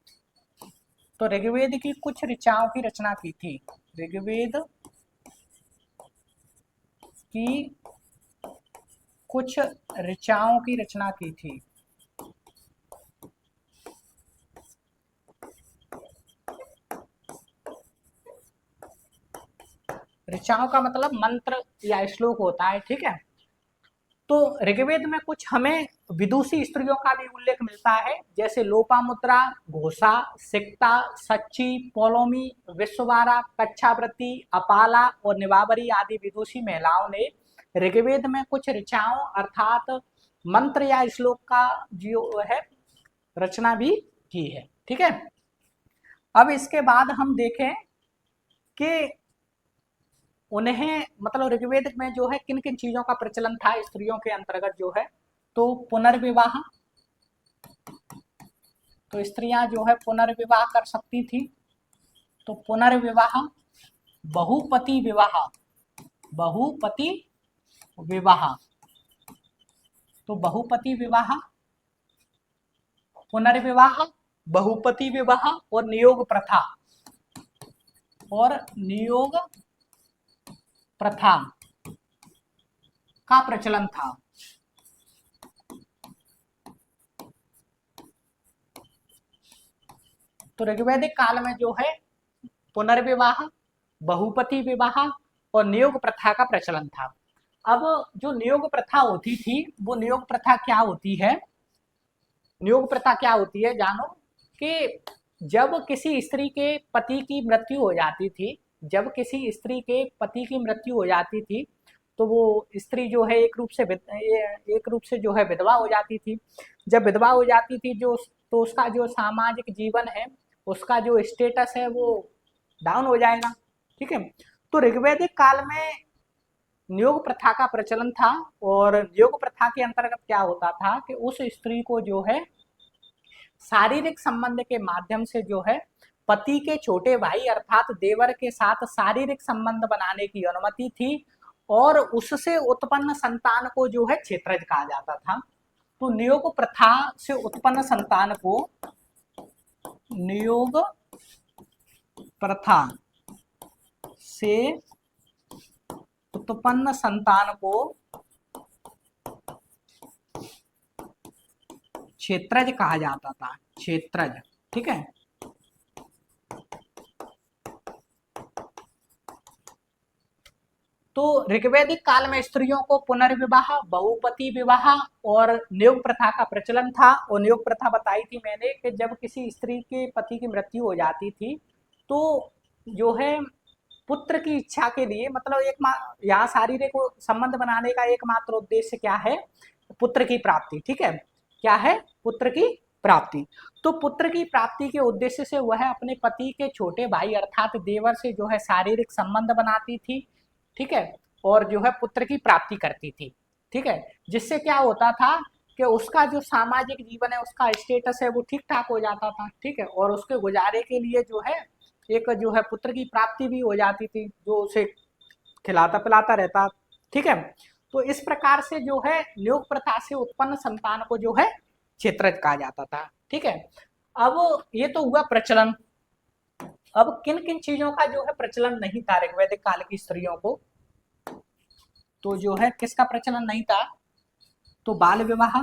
तो ऋग्वेद की कुछ ऋचाओं की रचना की थी। ऋग्वेद की कुछ ऋचाओं की रचना की थी। ऋचाओं का मतलब मंत्र या श्लोक होता है, ठीक है। तो ऋग्वेद में कुछ हमें विदुषी स्त्रियों का भी उल्लेख मिलता है, जैसे लोपामुद्रा, घोषा, सिक्ता, सच्ची, पोलोमी, विश्ववारा, कच्छावृत्ति, अपाला और निवावरी आदि विदुषी महिलाओं ने ऋग्वेद में कुछ ऋचाओं अर्थात मंत्र या श्लोक का जो है रचना भी की है, ठीक है। अब इसके बाद हम देखें कि उन्हें मतलब ऋग्वेद में जो है किन किन चीजों का प्रचलन था स्त्रियों के अंतर्गत जो है। तो पुनर्विवाह, तो स्त्रियां जो है पुनर्विवाह कर सकती थी। तो पुनर्विवाह, बहुपति विवाह, बहुपति विवाह, तो बहुपति विवाह, पुनर्विवाह, बहुपति विवाह और नियोग प्रथा, और नियोग प्रथा का प्रचलन था। तो ऋग्वैदिक काल में जो है पुनर्विवाह, बहुपति विवाह और नियोग प्रथा का प्रचलन था। अब जो नियोग प्रथा होती थी वो नियोग प्रथा क्या होती है? नियोग प्रथा क्या होती है जानो कि जब किसी स्त्री के पति की मृत्यु हो जाती थी, जब किसी स्त्री के पति की मृत्यु हो जाती थी तो वो स्त्री जो है एक रूप से जो है विधवा हो जाती थी। जब विधवा हो जाती थी जो तो उसका जो सामाजिक जीवन है, उसका जो स्टेटस है वो डाउन हो जाएगा, ठीक है। तो ऋग्वैदिक काल में नियोग प्रथा का प्रचलन था और नियोग प्रथा के अंतर्गत क्या होता था कि उस स्त्री को जो है शारीरिक संबंध के माध्यम से जो है पति के छोटे भाई अर्थात देवर के साथ शारीरिक संबंध बनाने की अनुमति थी और उससे उत्पन्न संतान को जो है क्षेत्रज कहा जाता था। तो नियोग प्रथा से उत्पन्न संतान को नियोग प्रथा से उत्पन्न संतान को क्षेत्रज कहा जाता था, क्षेत्रज, ठीक है। तो ऋग्वैदिक काल में स्त्रियों को पुनर्विवाह, बहुपति विवाह और नियोग प्रथा का प्रचलन था। और नियोग प्रथा बताई थी मैंने कि जब किसी स्त्री के पति की मृत्यु हो जाती थी तो जो है पुत्र की इच्छा के लिए मतलब यहाँ शारीरिक संबंध बनाने का एकमात्र उद्देश्य क्या है? पुत्र की प्राप्ति, ठीक है। क्या है? पुत्र की प्राप्ति। तो पुत्र की प्राप्ति के उद्देश्य से वह अपने पति के छोटे भाई अर्थात देवर से जो है शारीरिक संबंध बनाती थी, ठीक है, और जो है पुत्र की प्राप्ति करती थी, ठीक है। जिससे क्या होता था कि उसका जो सामाजिक जीवन है, उसका स्टेटस है वो ठीक ठाक हो जाता था, ठीक है, और उसके गुजारे के लिए जो है एक जो है पुत्र की प्राप्ति भी हो जाती थी जो उसे खिलाता पिलाता रहता, ठीक है। तो इस प्रकार से जो है नियोग प्रथा से उत्पन्न संतान को जो है क्षेत्रज कहा जाता था, ठीक है। अब ये तो हुआ प्रचलन। अब किन किन चीजों का जो है प्रचलन नहीं था ऋग्वैदिक काल की स्त्रियों को? तो जो है किसका प्रचलन नहीं था? तो बाल विवाह,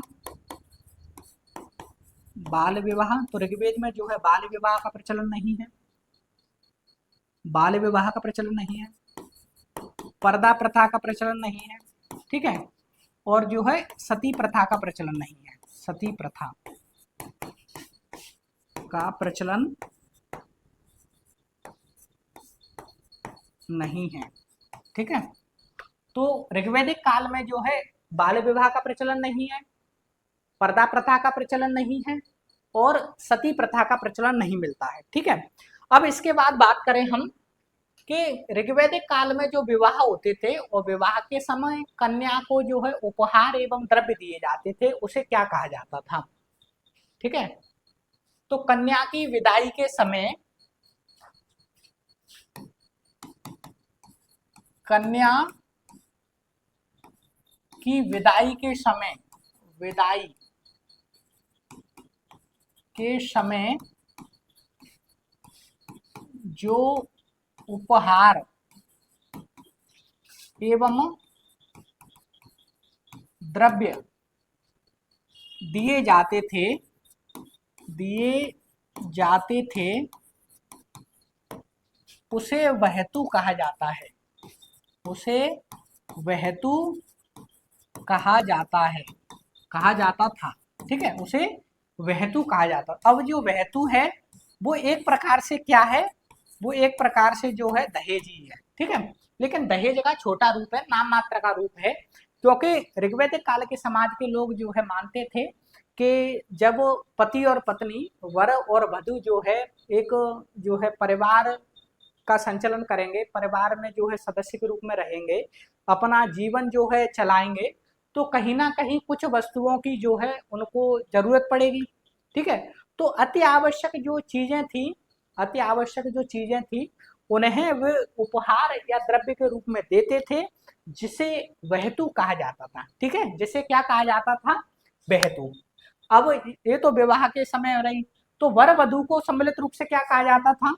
बाल विवाह। तो ऋग्वेद में जो है बाल विवाह का प्रचलन नहीं है, बाल विवाह का प्रचलन नहीं है, पर्दा प्रथा का प्रचलन नहीं है, ठीक है। और जो है सती प्रथा का प्रचलन नहीं है, सती प्रथा का प्रचलन नहीं है। ठीक है, तो ऋग्वैदिक काल में जो है बाल विवाह का प्रचलन नहीं है, पर्दा प्रथा का प्रचलन नहीं है और सती प्रथा का प्रचलन नहीं मिलता है। ठीक है, अब इसके बाद बात करें हम कि ऋग्वैदिक काल में जो विवाह होते थे और विवाह के समय कन्या को जो है उपहार एवं द्रव्य दिए जाते थे, उसे क्या कहा जाता था? ठीक है, तो कन्या की विदाई के समय, कन्या की विदाई के समय, विदाई के समय जो उपहार एवं द्रव्य दिए जाते थे उसे वहतु कहा जाता है, उसे वहतु कहा जाता है, कहा जाता था। ठीक है, उसे वहतु कहा जाता। अब जो वहतु है वो एक प्रकार से क्या है, वो एक प्रकार से जो है दहेज ही है। ठीक है, लेकिन दहेज का छोटा रूप है, नाम मात्र का रूप है, क्योंकि ऋग्वैदिक काल के समाज के लोग जो है मानते थे कि जब पति और पत्नी, वर और वधू जो है एक जो है परिवार का संचालन करेंगे, परिवार में जो है सदस्य के रूप में रहेंगे, अपना जीवन जो है चलाएंगे, तो कहीं ना कहीं कुछ वस्तुओं की जो है उनको जरूरत पड़ेगी। ठीक है, तो अति आवश्यक जो चीजें थी, अति आवश्यक जो चीजें थी उन्हें वे उपहार या द्रव्य के रूप में देते थे, जिसे वहतु कहा जाता था। ठीक है, जिसे क्या कहा जाता था? वहतु। अब ये तो विवाह के समय रही, तो वर वधू को सम्मिलित रूप से क्या कहा जाता था?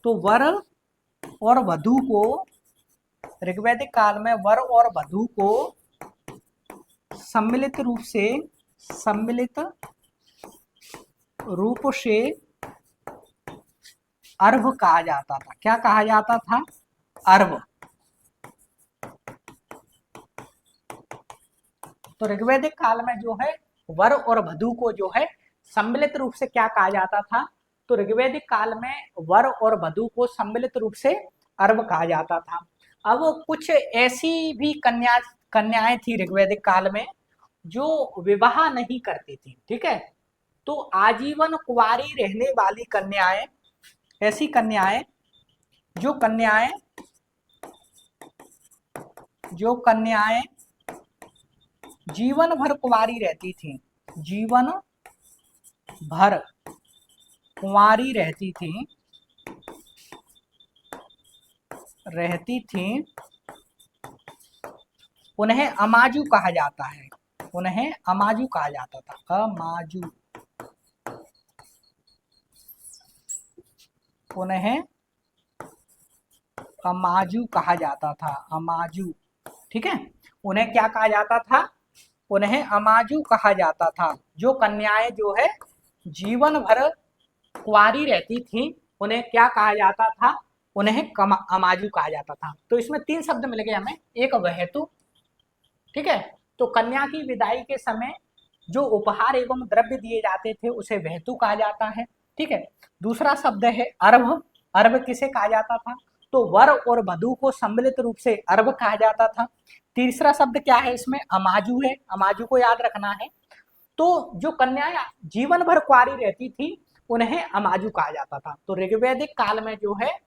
तो वर और वधू को, ऋग्वैदिक काल में वर और वधू को सम्मिलित रूप से अर्व कहा जाता था। क्या कहा जाता था? अर्व। तो ऋग्वैदिक काल में जो है वर और वधू को जो है सम्मिलित रूप से क्या कहा जाता था? तो ऋग्वैदिक काल में वर और वधू को सम्मिलित रूप से अर्व कहा जाता था। अब कुछ ऐसी भी कन्याएं थी ऋग्वैदिक काल में जो विवाह नहीं करती थी। ठीक है, तो आजीवन कुंवारी रहने वाली कन्याएं, ऐसी कन्याएं जो कन्याएं जीवन भर कुंवारी रहती थी, जीवन भर कुंवारी रहती थी, उन्हें अमाजू कहा जाता है, उन्हें अमाजू कहा जाता था, अमाजू, उन्हें अमाजू कहा जाता था, अमाजू। ठीक है, उन्हें क्या कहा जाता था? उन्हें अमाजू कहा जाता था। जो कन्याएं जो है जीवन भर कुंवारी रहती थी, उन्हें क्या कहा जाता था? उन्हें अमाजू कहा जाता था। तो इसमें तीन शब्द मिल गए हमें, एक वहतु, ठीक है, तो कन्या की विदाई के समय जो उपहार एवं द्रव्य दिए जाते थे उसे वहतु कहा जाता है। ठीक है, दूसरा शब्द है अर्भ। अर्भ किसे कहा जाता था? तो वर और वधू को सम्मिलित रूप से अर्भ कहा जाता था। तीसरा शब्द क्या है इसमें? अमाजू है, अमाजू को याद रखना है। तो जो कन्याएं जीवन भर कुंवारी रहती थी उन्हें अमाजू कहा जाता था। तो ऋग्वैदिक काल में जो है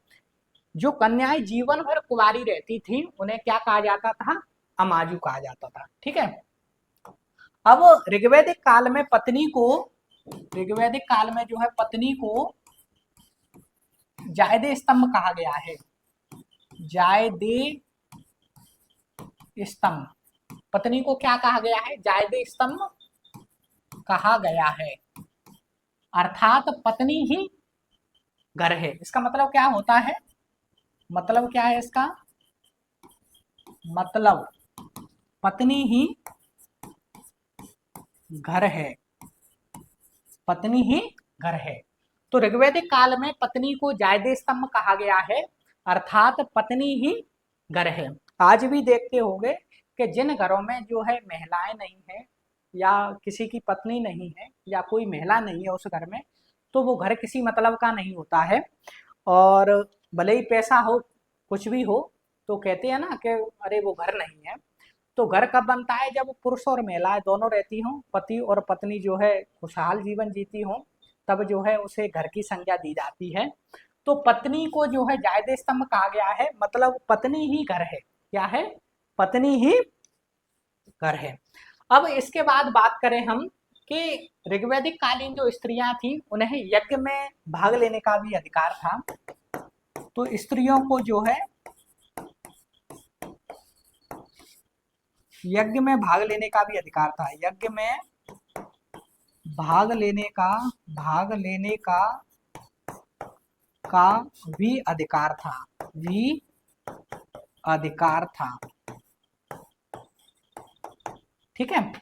जो कन्याएं जीवन भर कुंवारी रहती थी उन्हें क्या कहा जाता था? अमाजू कहा जाता था। ठीक है, अब ऋग्वैदिक काल में पत्नी को, ऋग्वैदिक काल में जो है पत्नी को जायदे स्तंभ कहा गया है, जायदे स्तंभ। पत्नी को क्या कहा गया है? जायदे स्तंभ कहा गया है, अर्थात पत्नी ही घर है। इसका मतलब क्या होता है? मतलब क्या है इसका? मतलब पत्नी ही घर है, पत्नी ही घर है। तो ऋग्वैदिक काल में पत्नी को जायदे स्तंभ कहा गया है, अर्थात पत्नी ही घर है। आज भी देखते होंगे कि जिन घरों में जो है महिलाएं नहीं है या किसी की पत्नी नहीं है या कोई महिला नहीं है उस घर में, तो वो घर किसी मतलब का नहीं होता है। और भले ही पैसा हो कुछ भी हो, तो कहते हैं ना कि अरे वो घर नहीं है। तो घर कब बनता है? जब पुरुष और महिलाएं दोनों रहती हों, पति और पत्नी जो है खुशहाल जीवन जीती हों, तब जो है उसे घर की संज्ञा दी जाती है। तो पत्नी को जो है जायदे स्तंभ कहा गया है, मतलब पत्नी ही घर है। क्या है? पत्नी ही घर है। अब इसके बाद बात करें हम कि ऋग्वैदिक कालीन जो स्त्रियां थी उन्हें यज्ञ में भाग लेने का भी अधिकार था। तो स्त्रियों को जो है यज्ञ में भाग लेने का भी अधिकार था। यज्ञ में भाग लेने का का भी अधिकार था, भी अधिकार था। ठीक है।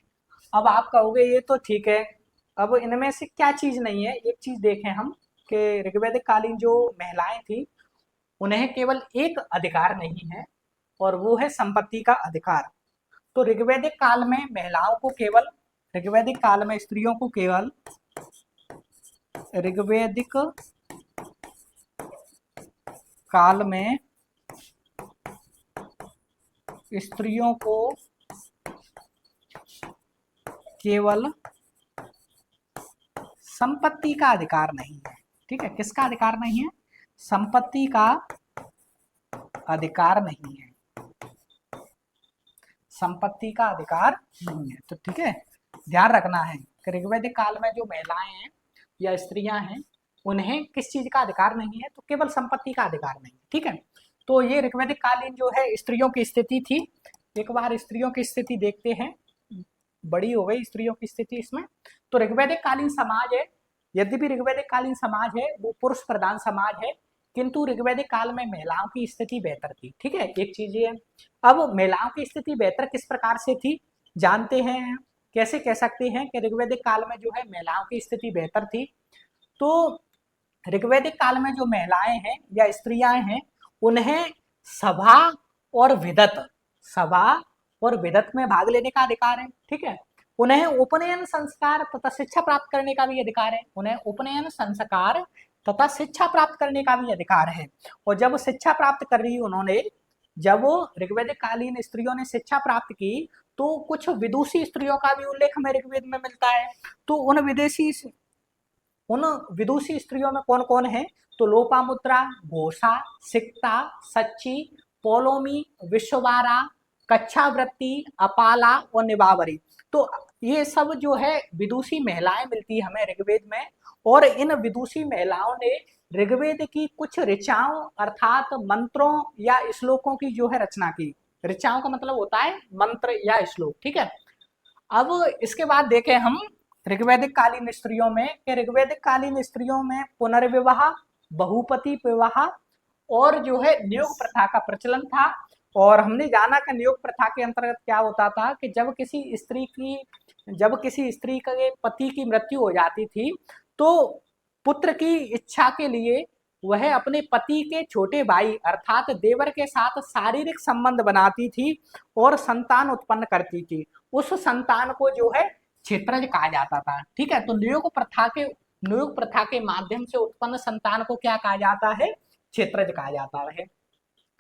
अब आप कहोगे ये तो ठीक है, अब इनमें से क्या चीज नहीं है? एक चीज देखें हम कि ऋग्वैदिक कालीन जो महिलाएं थी उन्हें केवल एक अधिकार नहीं है, और वो है संपत्ति का अधिकार। तो ऋग्वैदिक काल में महिलाओं को केवल, ऋग्वैदिक काल में स्त्रियों को केवल, ऋग्वैदिक काल में स्त्रियों को केवल संपत्ति का अधिकार नहीं है। ठीक है, किसका अधिकार नहीं है? संपत्ति का अधिकार नहीं है, संपत्ति का अधिकार नहीं है। तो ठीक है, ध्यान रखना है कि ऋग्वैदिक काल में जो महिलाएं हैं या स्त्रियां हैं उन्हें किस चीज का अधिकार नहीं है? तो केवल संपत्ति का अधिकार नहीं है। ठीक है, तो ये ऋग्वैदिक कालीन जो है स्त्रियों की स्थिति थी। एक बार स्त्रियों की स्थिति देखते हैं, बड़ी हो गई स्त्रियों की स्थिति इसमें। तो ऋग्वैदिक कालीन समाज है, यद्यपि ऋग्वैदिक कालीन समाज है वो पुरुष प्रधान समाज है, किंतु ऋग्वैदिक काल में महिलाओं की स्थिति बेहतर थी। ठीक है, एक चीज ये। अब महिलाओं की स्थिति बेहतर किस प्रकार से थी जानते हैं? कैसे कह सकते हैं कि ऋग्वैदिक काल में जो है महिलाओं की स्थिति बेहतर थी? तो ऋग्वैदिक काल में जो महिलाएं हैं या स्त्रियां हैं उन्हें सभा और विदत, सभा और विदत में भाग लेने का अधिकार है। ठीक है, उन्हें उपनयन संस्कार तथा शिक्षा प्राप्त करने का भी अधिकार है। उन्हें उपनयन संस्कार तथा शिक्षा प्राप्त करने का भी अधिकार है। और जब शिक्षा प्राप्त कर रही उन्होंने, जब वो ऋग्वैदिक कालीन स्त्रियों ने शिक्षा प्राप्त की, तो कुछ विदुषी स्त्रियों का भी उल्लेख हमें ऋग्वेद में मिलता है। तो उन विदुषी स्त्रियों में कौन कौन है? तो लोपामुद्रा, घोषा, सिक्ता, सच्ची, पोलोमी, विश्ववारा, कच्छावृत्ति, अपाला और निबावरी। तो ये सब जो है विदुषी महिलाएं मिलती है हमें ऋग्वेद में। और इन विदुषी महिलाओं ने ऋग्वेद की कुछ ऋचाओं अर्थात मंत्रों या श्लोकों की जो है रचना की। ऋचाओं का मतलब होता है मंत्र या श्लोक। ठीक है, अब इसके बाद देखें हम ऋग्वैदिक कालीन स्त्रियों में कि ऋग्वैदिक कालीन स्त्रियों में पुनर्विवाह, बहुपति विवाह और जो है नियोग प्रथा का प्रचलन था। और हमने जाना कि नियोग प्रथा के अंतर्गत क्या होता था कि जब किसी स्त्री के पति की मृत्यु हो जाती थी, तो पुत्र की इच्छा के लिए वह अपने पति के छोटे भाई अर्थात देवर के साथ शारीरिक संबंध बनाती थी और संतान उत्पन्न करती थी। उस संतान को जो है क्षेत्रज कहा जाता था। ठीक है, तो नियोग प्रथा के माध्यम से उत्पन्न संतान को क्या कहा जाता है? क्षेत्रज कहा जाता है।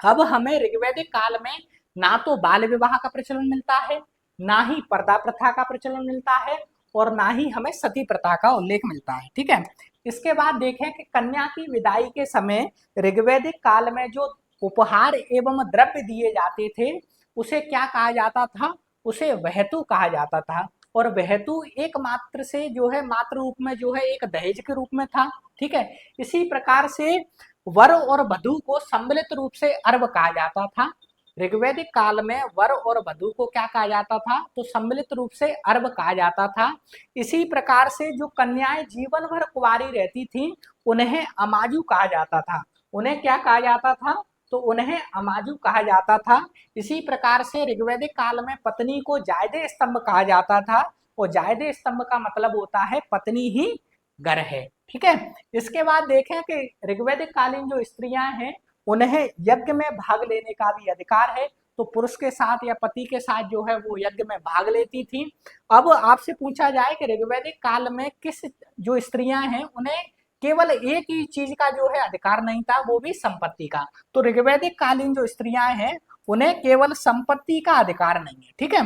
अब हमें ऋग्वैदिक काल में ना तो बाल विवाह का प्रचलन मिलता है, ना ही पर्दा प्रथा का प्रचलन मिलता है, और ना ही हमें सती प्रथा का उल्लेख मिलता है। ठीक है, इसके बाद देखें कि कन्या की विदाई के समय ऋग्वैदिक काल में जो उपहार एवं द्रव्य दिए जाते थे उसे क्या कहा जाता था? उसे वहतु कहा जाता था। और वहतु एक मात्र से जो है मात्र रूप में जो है एक दहेज के रूप में था। ठीक है, इसी प्रकार से वर और वधु को सम्मिलित रूप से अर्व कहा जाता था। ऋग्वैदिक काल में वर और वधु को क्या कहा जाता था? तो सम्मिलित रूप से अर्व कहा जाता था। इसी प्रकार से जो कन्याएं जीवन भर कुंवारी रहती थी उन्हें अमाजु कहा जाता था। उन्हें क्या कहा जाता था? तो उन्हें अमाजु कहा जाता था। इसी प्रकार से ऋग्वैदिक काल में पत्नी को जायदे स्तंभ कहा जाता था, और जायदे स्तंभ का मतलब होता है पत्नी ही घर है। ठीक है, इसके बाद देखें कि ऋग्वैदिक कालीन जो स्त्रियां हैं उन्हें यज्ञ में भाग लेने का भी अधिकार है। तो पुरुष के साथ या पति के साथ जो है वो यज्ञ में भाग लेती थी। अब आपसे पूछा जाए कि ऋग्वैदिक काल में किस जो स्त्रियां हैं उन्हें केवल एक ही चीज का जो है अधिकार नहीं था, वो भी संपत्ति का। तो ऋग्वैदिक कालीन जो स्त्रियां हैं उन्हें केवल संपत्ति का अधिकार नहीं है, ठीक है।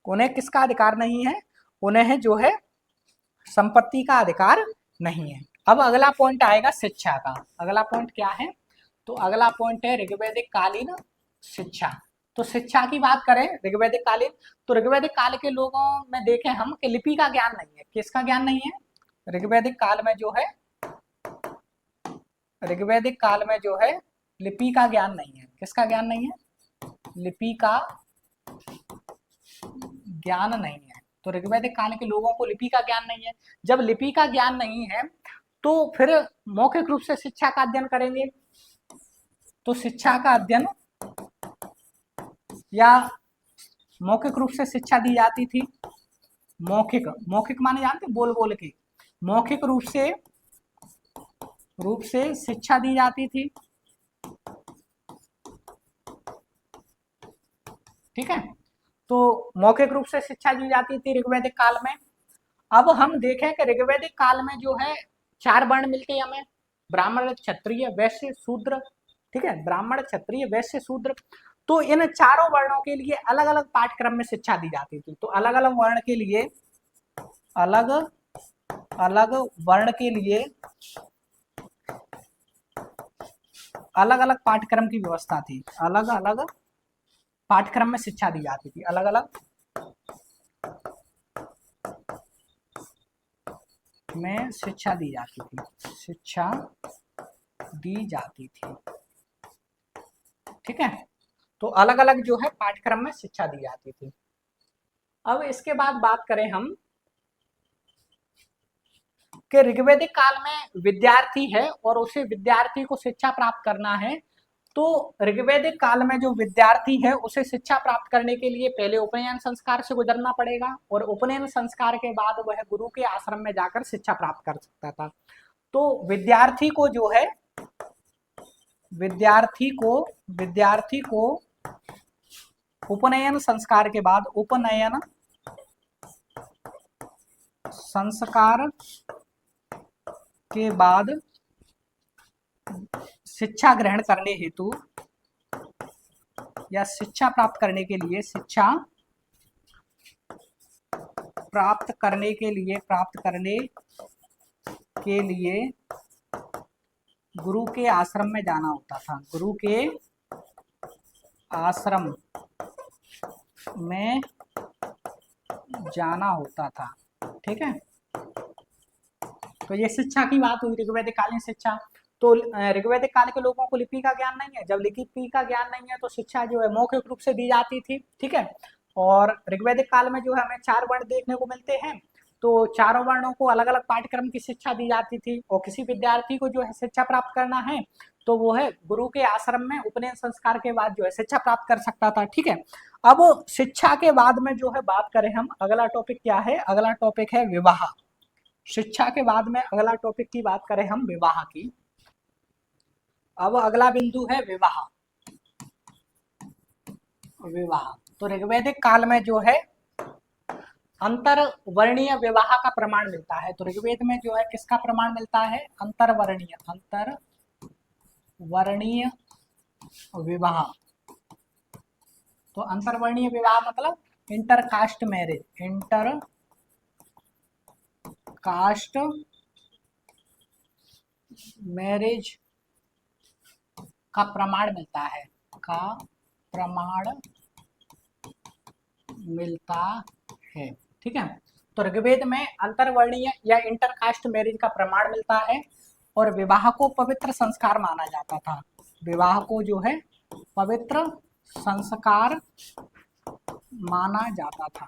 उन्हें किसका अधिकार नहीं है? उन्हें जो है संपत्ति का अधिकार नहीं है। अब अगला पॉइंट आएगा शिक्षा का। अगला पॉइंट क्या है? तो अगला पॉइंट है ऋग्वैदिक कालीन शिक्षा। तो शिक्षा की बात करें ऋग्वैदिक कालीन, तो ऋग्वैदिक काल के लोगों में देखें हम कि लिपि का ज्ञान नहीं है। किसका ज्ञान नहीं है? ऋग्वैदिक काल में जो है, ऋग्वैदिक काल में जो है लिपि का ज्ञान नहीं है। किसका ज्ञान नहीं है? लिपि का ज्ञान नहीं है। तो ऋग्वैदिक काल के लोगों को लिपि का ज्ञान नहीं है। जब लिपि का ज्ञान नहीं है तो फिर मौखिक रूप से शिक्षा का अध्ययन करेंगे। तो शिक्षा का अध्ययन या मौखिक रूप से शिक्षा दी जाती थी। मौखिक, मौखिक माने जानते, बोल बोल के। मौखिक रूप से शिक्षा दी जाती थी, ठीक है। तो मौखिक रूप से शिक्षा दी जाती थी ऋग्वैदिक काल में। अब हम देखें कि ऋग्वैदिक काल में जो है 4 वर्ण मिलते हैं हमें, ब्राह्मण, क्षत्रिय, वैश्य, शूद्र, ठीक है। ब्राह्मण, क्षत्रिय, वैश्य, शूद्र। तो इन चारों वर्णों के लिए अलग अलग पाठ्यक्रम में शिक्षा दी जाती थी। तो अलग अलग वर्ण के लिए अलग अलग वर्ण के लिए अलग अलग पाठ्यक्रम की व्यवस्था थी। अलग अलग पाठ्यक्रम में शिक्षा दी जाती थी, अलग अलग में शिक्षा दी जाती थी, शिक्षा दी जाती थी, ठीक है। तो अलग अलग जो है पाठ्यक्रम में शिक्षा दी जाती थी। अब इसके बाद बात करें हम कि ऋग्वैदिक काल में विद्यार्थी है और उसे विद्यार्थी को शिक्षा प्राप्त करना है। तो ऋग्वैदिक काल में जो विद्यार्थी है उसे शिक्षा प्राप्त करने के लिए पहले उपनयन संस्कार से गुजरना पड़ेगा और उपनयन संस्कार के बाद वह गुरु के आश्रम में जाकर शिक्षा प्राप्त कर सकता था। तो विद्यार्थी को उपनयन संस्कार के बाद, उपनयन संस्कार के बाद शिक्षा ग्रहण करने हेतु या शिक्षा प्राप्त करने के लिए, शिक्षा प्राप्त करने के लिए गुरु के आश्रम में जाना होता था। गुरु के आश्रम में जाना होता था, ठीक है। तो ये शिक्षा की बात हुई, ऋग्वैदिक कालीन शिक्षा। तो ऋग्वैदिक काल के लोगों को लिपि का ज्ञान नहीं है। जब लिपि का ज्ञान नहीं है तो शिक्षा जो है मौखिक रूप से दी जाती थी, ठीक है। और ऋग्वैदिक काल में जो है हमें 4 वर्ण देखने को मिलते हैं। तो चारों वर्णों को अलग अलग पाठ्यक्रम की शिक्षा दी जाती थी और किसी विद्यार्थी को जो है शिक्षा प्राप्त करना है तो वो है गुरु के आश्रम में उपनयन संस्कार के बाद जो है शिक्षा प्राप्त कर सकता था, ठीक है। अब शिक्षा के बाद में जो है बात करें हम, अगला टॉपिक क्या है? अगला टॉपिक है विवाह। शिक्षा के बाद में अगला टॉपिक की बात करें हम विवाह की। अब अगला बिंदु है विवाह। विवाह तो ऋग्वैदिक काल में जो है अंतरवर्णीय विवाह का प्रमाण मिलता है। तो ऋग्वेद में जो है किसका प्रमाण मिलता है? अंतरवर्णीय विवाह। तो अंतरवर्णीय विवाह मतलब इंटरकास्ट मैरिज, इंटरकास्ट मैरिज का प्रमाण मिलता है, ठीक है। तो ऋग्वेद में अंतरवर्णीय या इंटरकास्ट मैरिज का प्रमाण मिलता है और विवाह को पवित्र संस्कार माना जाता था। विवाह को जो है पवित्र संस्कार माना जाता था।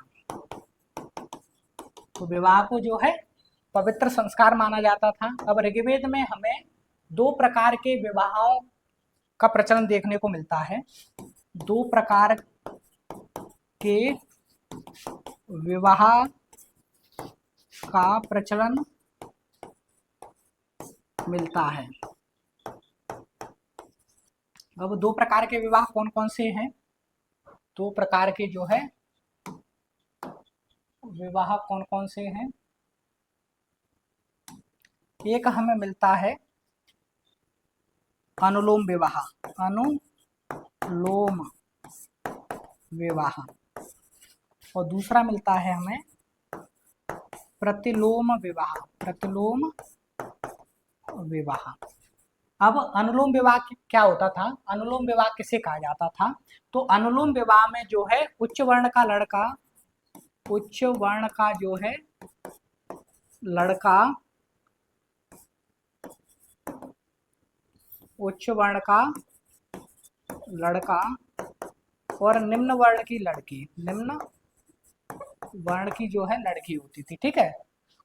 तो विवाह को जो है पवित्र संस्कार माना जाता था। अब ऋग्वेद में हमें 2 प्रकार के विवाहों का प्रचलन देखने को मिलता है। 2 प्रकार के विवाह का प्रचलन मिलता है। अब 2 प्रकार के विवाह कौन कौन से हैं? दो प्रकार के जो है विवाह कौन कौन से हैं? एक हमें मिलता है अनुलोम विवाह, अनुलोम विवाह, और दूसरा मिलता है हमें प्रतिलोम विवाह, प्रतिलोम विवाह। अब अनुलोम विवाह क्या होता था? अनुलोम विवाह किसे कहा जाता था? तो अनुलोम विवाह में जो है उच्च वर्ण का लड़का, उच्च वर्ण का जो है लड़का, उच्च वर्ण का लड़का और निम्न वर्ण की लड़की, निम्न वर्ण की जो है लड़की होती थी, ठीक है।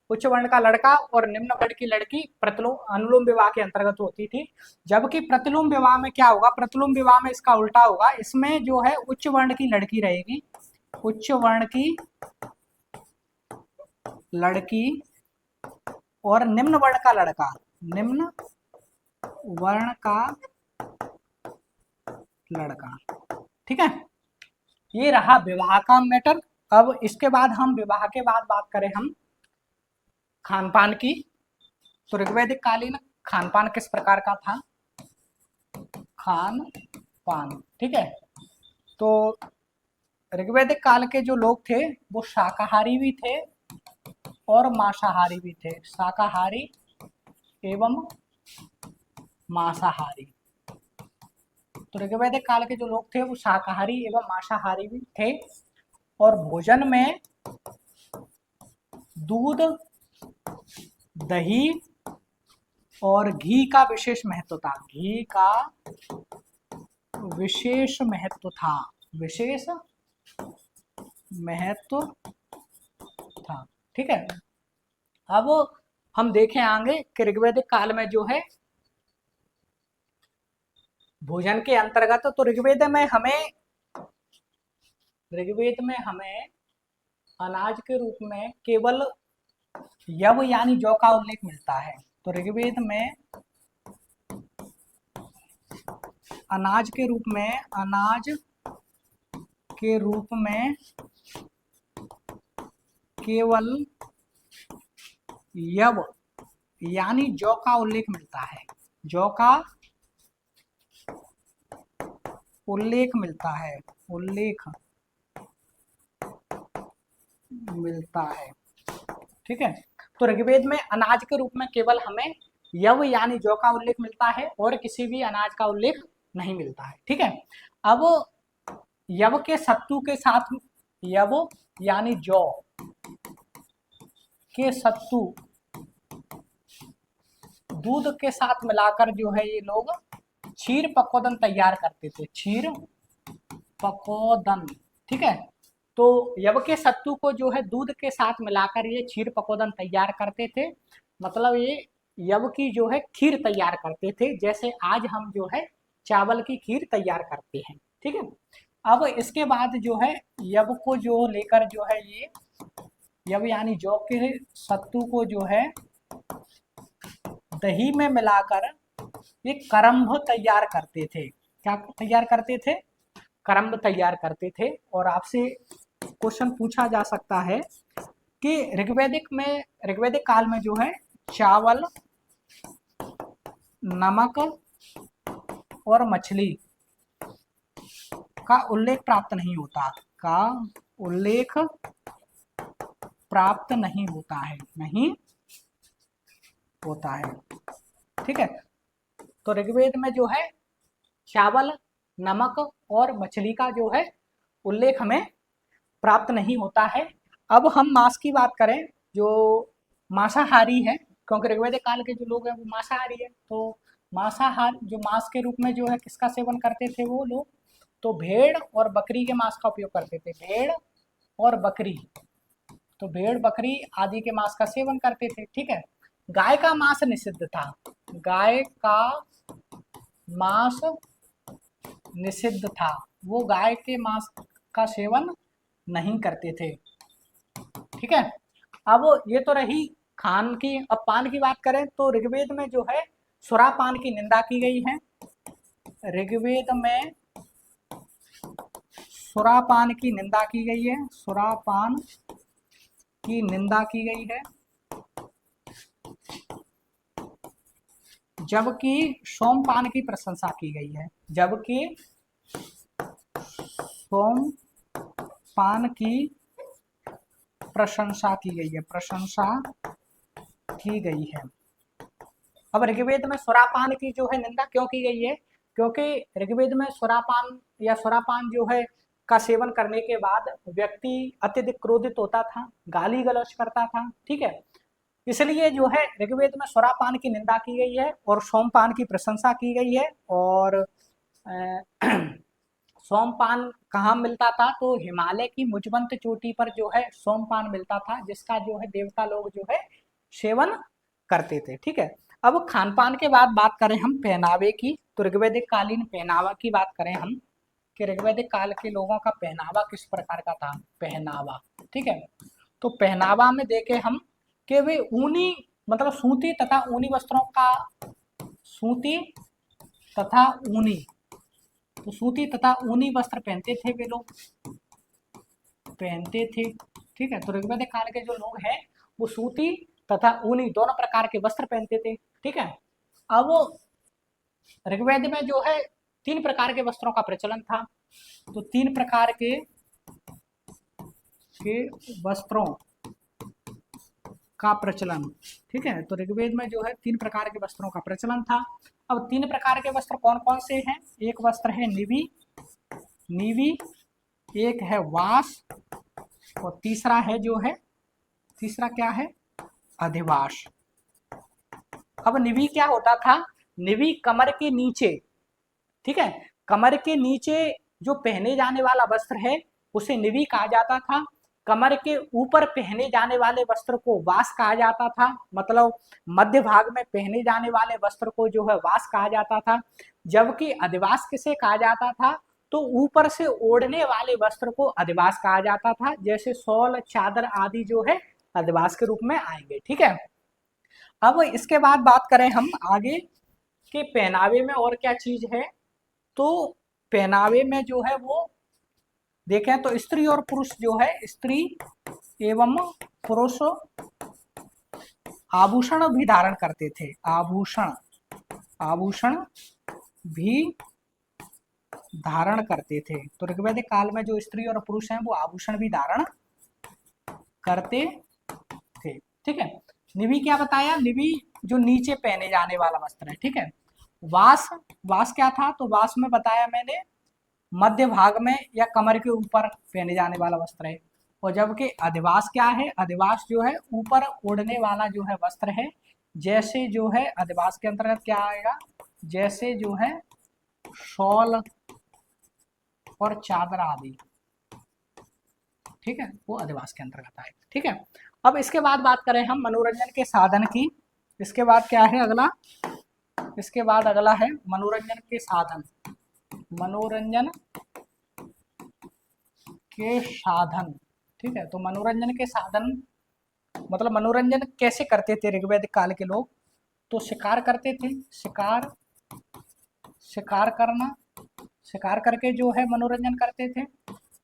उच्च वर्ण का लड़का और निम्न वर्ण की लड़की प्रतिलोम अनुलोम विवाह के अंतर्गत होती थी। जबकि प्रतिलोम विवाह में क्या होगा? प्रतिलोम विवाह में इसका उल्टा होगा, इसमें जो है उच्च वर्ण की लड़की रहेगी, उच्च वर्ण की लड़की और निम्न वर्ण का लड़का, निम्न वर्ण का लड़का, ठीक है। ये रहा विवाह का मैटर। अब इसके बाद हम विवाह के बाद बात करें हम खान पान की, तो ऋग्वैदिक कालीन खान पान किस प्रकार का था? खान पान, ठीक है। तो ऋग्वैदिक काल के जो लोग थे वो शाकाहारी भी थे और मांसाहारी भी थे, शाकाहारी एवं मांसाहारी। तो ऋग्वैदिक काल के जो लोग थे वो शाकाहारी एवं मांसाहारी भी थे, और भोजन में दूध, दही और घी का विशेष महत्व था, घी का विशेष महत्व था, विशेष महत्व था, ठीक है। अब हम देखें आगे कि ऋग्वैदिक काल में जो है भोजन के अंतर्गत, तो ऋग्वेद में हमें अनाज के रूप में केवल यव यानी जौ का उल्लेख मिलता है। तो ऋग्वेद में अनाज के रूप में केवल यव यानी जौ का उल्लेख मिलता है, जौ का उल्लेख मिलता है, उल्लेख मिलता है, ठीक है। तो ऋग्वेद में अनाज के रूप में केवल हमें यव यानी जौ का उल्लेख मिलता है और किसी भी अनाज का उल्लेख नहीं मिलता है, ठीक है। अब यव के सत्तू के साथ, यव यानी जौ के सत्तू दूध के साथ मिलाकर जो है ये लोग क्षीर पकोदन तैयार करते थे, क्षीर पकोदन, ठीक है। तो यव के सत्तू को जो है दूध के साथ मिलाकर ये क्षीर पकोदन तैयार करते थे, मतलब ये यव की जो है खीर तैयार करते थे, जैसे आज हम जो है चावल की खीर तैयार करते हैं, ठीक है। अब इसके बाद जो है यव को जो लेकर जो है ये यव यानी जौ के सत्तू को जो है दही में मिलाकर ये करम्भ तैयार करते थे। क्या तैयार करते थे? करम्भ तैयार करते थे। और आपसे क्वेश्चन पूछा जा सकता है कि ऋग्वैदिक काल में जो है चावल, नमक और मछली का उल्लेख प्राप्त नहीं होता, का उल्लेख प्राप्त नहीं होता है, नहीं होता है, ठीक है। तो ऋग्वेद में जो है चावल, नमक और मछली का जो है उल्लेख हमें प्राप्त नहीं होता है। अब हम मांस की बात करें, जो मांसाहारी है, क्योंकि ऋग्वैदिक काल के जो लोग हैं वो मांसाहारी है, तो मांसाहार जो मांस के रूप में जो है किसका सेवन करते थे वो लोग? तो भेड़ और बकरी के मांस का उपयोग करते थे, भेड़ और बकरी, तो भेड़ बकरी आदि के मांस का सेवन करते थे, ठीक है। गाय का मांस निषिद्ध था, गाय का मांस निषिद्ध था, वो गाय के मांस का सेवन नहीं करते थे, ठीक है। अब ये तो रही खान की। अब पान की बात करें तो ऋग्वेद में जो है सुरापान की निंदा की गई है, ऋग्वेद में सुरापान की निंदा की गई है, सुरापान की निंदा की गई है, जबकि सोमपान की प्रशंसा की गई है, जबकि सोमपान की प्रशंसा की गई है, प्रशंसा की गई है। अब ऋग्वेद में सुरापान की जो है निंदा क्यों की गई है? क्योंकि ऋग्वेद में सुरापान या सुरापान जो है का सेवन करने के बाद व्यक्ति अत्यधिक क्रोधित होता था, गाली गलौज करता था, ठीक है। इसलिए जो है ऋग्वेद में सुरापान की निंदा की गई है और सोमपान की प्रशंसा की गई है। और सोमपान कहाँ मिलता था? तो हिमालय की मुजबंत चोटी पर जो है सोमपान मिलता था, जिसका जो है देवता लोग जो है सेवन करते थे, ठीक है। अब खान पान के बाद बात करें हम पहनावे की, तो ऋग्वैदिक कालीन पहनावा की बात करें हम कि ऋग्वैदिक काल के लोगों का पहनावा किस प्रकार का था, पहनावा, ठीक है। तो पहनावा में देखे हम कि वे ऊनी मतलब सूती तथा ऊनी वस्त्रों का, सूती तथा ऊनी, तो सूती तथा ऊनी वस्त्र पहनते थे वे लोग, पहनते थे, ठीक है। तो ऋग्वैदिक काल के जो लोग हैं वो सूती तथा ऊनी दोनों प्रकार के वस्त्र पहनते थे, ठीक है। अब ऋग्वेद में जो है 3 प्रकार के वस्त्रों का प्रचलन था, तो 3 प्रकार के वस्त्रों का प्रचलन, ठीक है। तो ऋग्वेद में जो है 3 प्रकार के वस्त्रों का प्रचलन था। अब 3 प्रकार के वस्त्र कौन कौन से हैं? एक वस्त्र है निवी, नीवी, एक है वास और तीसरा है जो है, तीसरा क्या है? अधिवास। अब निवी क्या होता था? निवी कमर के नीचे, ठीक है, कमर के नीचे जो पहने जाने वाला वस्त्र है उसे निवी कहा जाता था। कमर के ऊपर पहने जाने वाले वस्त्र को वास कहा जाता था, मतलब मध्य भाग में पहने जाने वाले वस्त्र को जो है वास कहा जाता था। जबकि अधिवास किसे कहा जाता था? तो ऊपर से ओढ़ने वाले वस्त्र को अधिवास कहा जाता था, जैसे शॉल, चादर आदि जो है अधिवास के रूप में आएंगे, ठीक है। अब इसके बाद बात करें हम आगे के पहनावे में और क्या चीज है, तो पहनावे में जो है वो देखें तो स्त्री और पुरुष जो है, स्त्री एवं पुरुष आभूषण भी धारण करते थे, आभूषण, आभूषण भी धारण करते थे। तो ऋग्वैदिक काल में जो स्त्री और पुरुष हैं वो आभूषण भी धारण करते थे, ठीक है। निवी क्या बताया? निवी जो नीचे पहने जाने वाला वस्त्र है, ठीक है। वास, वास क्या था? तो वास में बताया मैंने मध्य भाग में या कमर के ऊपर पहने जाने वाला वस्त्र है। और जबकि अधिवास क्या है? अधिवास जो है ऊपर ओढ़ने वाला जो है वस्त्र है, जैसे जो है अधिवास के अंतर्गत क्या आएगा? जैसे जो है शॉल और चादर आदि, ठीक है, वो अधिवास के अंतर्गत आएगा, ठीक है। अब इसके बाद बात करें हम मनोरंजन के साधन की। इसके बाद क्या है अगला? इसके बाद अगला है मनोरंजन के साधन, मनोरंजन के साधन, ठीक है। तो मनोरंजन के साधन मतलब मनोरंजन कैसे करते थे ऋग्वैदिक काल के लोग? तो शिकार करते थे, शिकार, शिकार करना, शिकार करके जो है मनोरंजन करते थे।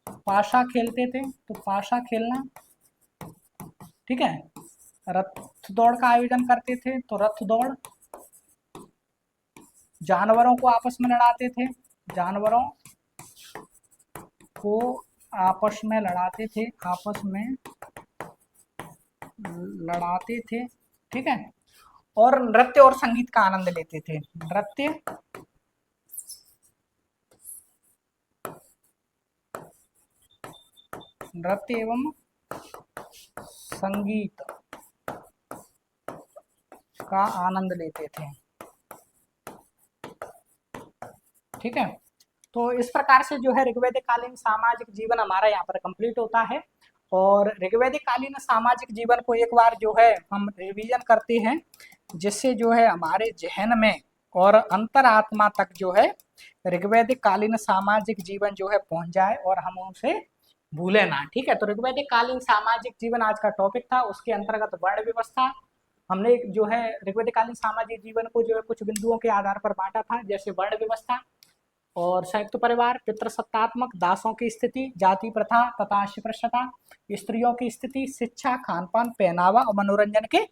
पाशा खेलते थे, तो पाशा खेलना, ठीक है। रथ दौड़ का आयोजन करते थे, तो रथ दौड़। जानवरों को आपस में लड़ाते थे, जानवरों को आपस में लड़ाते थे, आपस में लड़ाते थे, ठीक है। और नृत्य और संगीत का आनंद लेते थे, नृत्य, नृत्य एवं संगीत का आनंद लेते थे, ठीक है। तो इस प्रकार से जो है ऋग्वैदिक कालीन सामाजिक जीवन हमारा यहाँ पर कंप्लीट होता है। और ऋग्वैदिक कालीन सामाजिक जीवन को एक बार जो है हम रिवीजन करते हैं, जिससे जो है हमारे जहन में और अंतरात्मा तक जो है ऋग्वैदिक कालीन सामाजिक जीवन जो है पहुंच जाए और हम उसे भूले ना, ठीक है। तो ऋग्वैदिक कालीन सामाजिक जीवन आज का टॉपिक था, उसके अंतर्गत वर्ण व्यवस्था हमने जो है ऋग्वैदिक कालीन सामाजिक जीवन को जो है कुछ बिंदुओं के आधार पर बांटा था, जैसे वर्ण व्यवस्था, और संयुक्त परिवार, पितृसत्तात्मक, दासों की स्थिति, जाति प्रथा तथा अस्पृश्यता, स्त्रियों की स्थिति, शिक्षा, खान पान, पहनावा और मनोरंजन के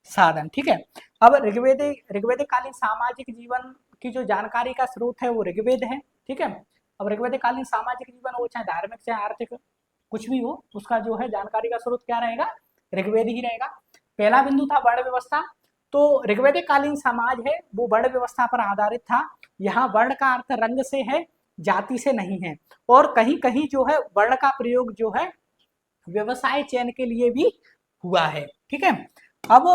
साधन। ठीक है, अब ऋग्वेदिक कालीन सामाजिक जीवन की जो जानकारी का स्रोत है वो ऋग्वेद है। ठीक है, अब ऋग्वेदिक कालीन सामाजिक जीवन हो, चाहे धार्मिक चाहे आर्थिक कुछ भी हो, उसका जो है जानकारी का स्रोत क्या रहेगा, ऋग्वेद ही रहेगा। पहला बिंदु था वर्ण व्यवस्था। तो ऋग्वेदिक कालीन समाज है वो वर्ण व्यवस्था पर आधारित था। यहाँ वर्ण का अर्थ रंग से है, जाति से नहीं है। और कहीं कहीं जो है वर्ण का प्रयोग जो है व्यवसाय चयन के लिए भी हुआ है। ठीक है, अब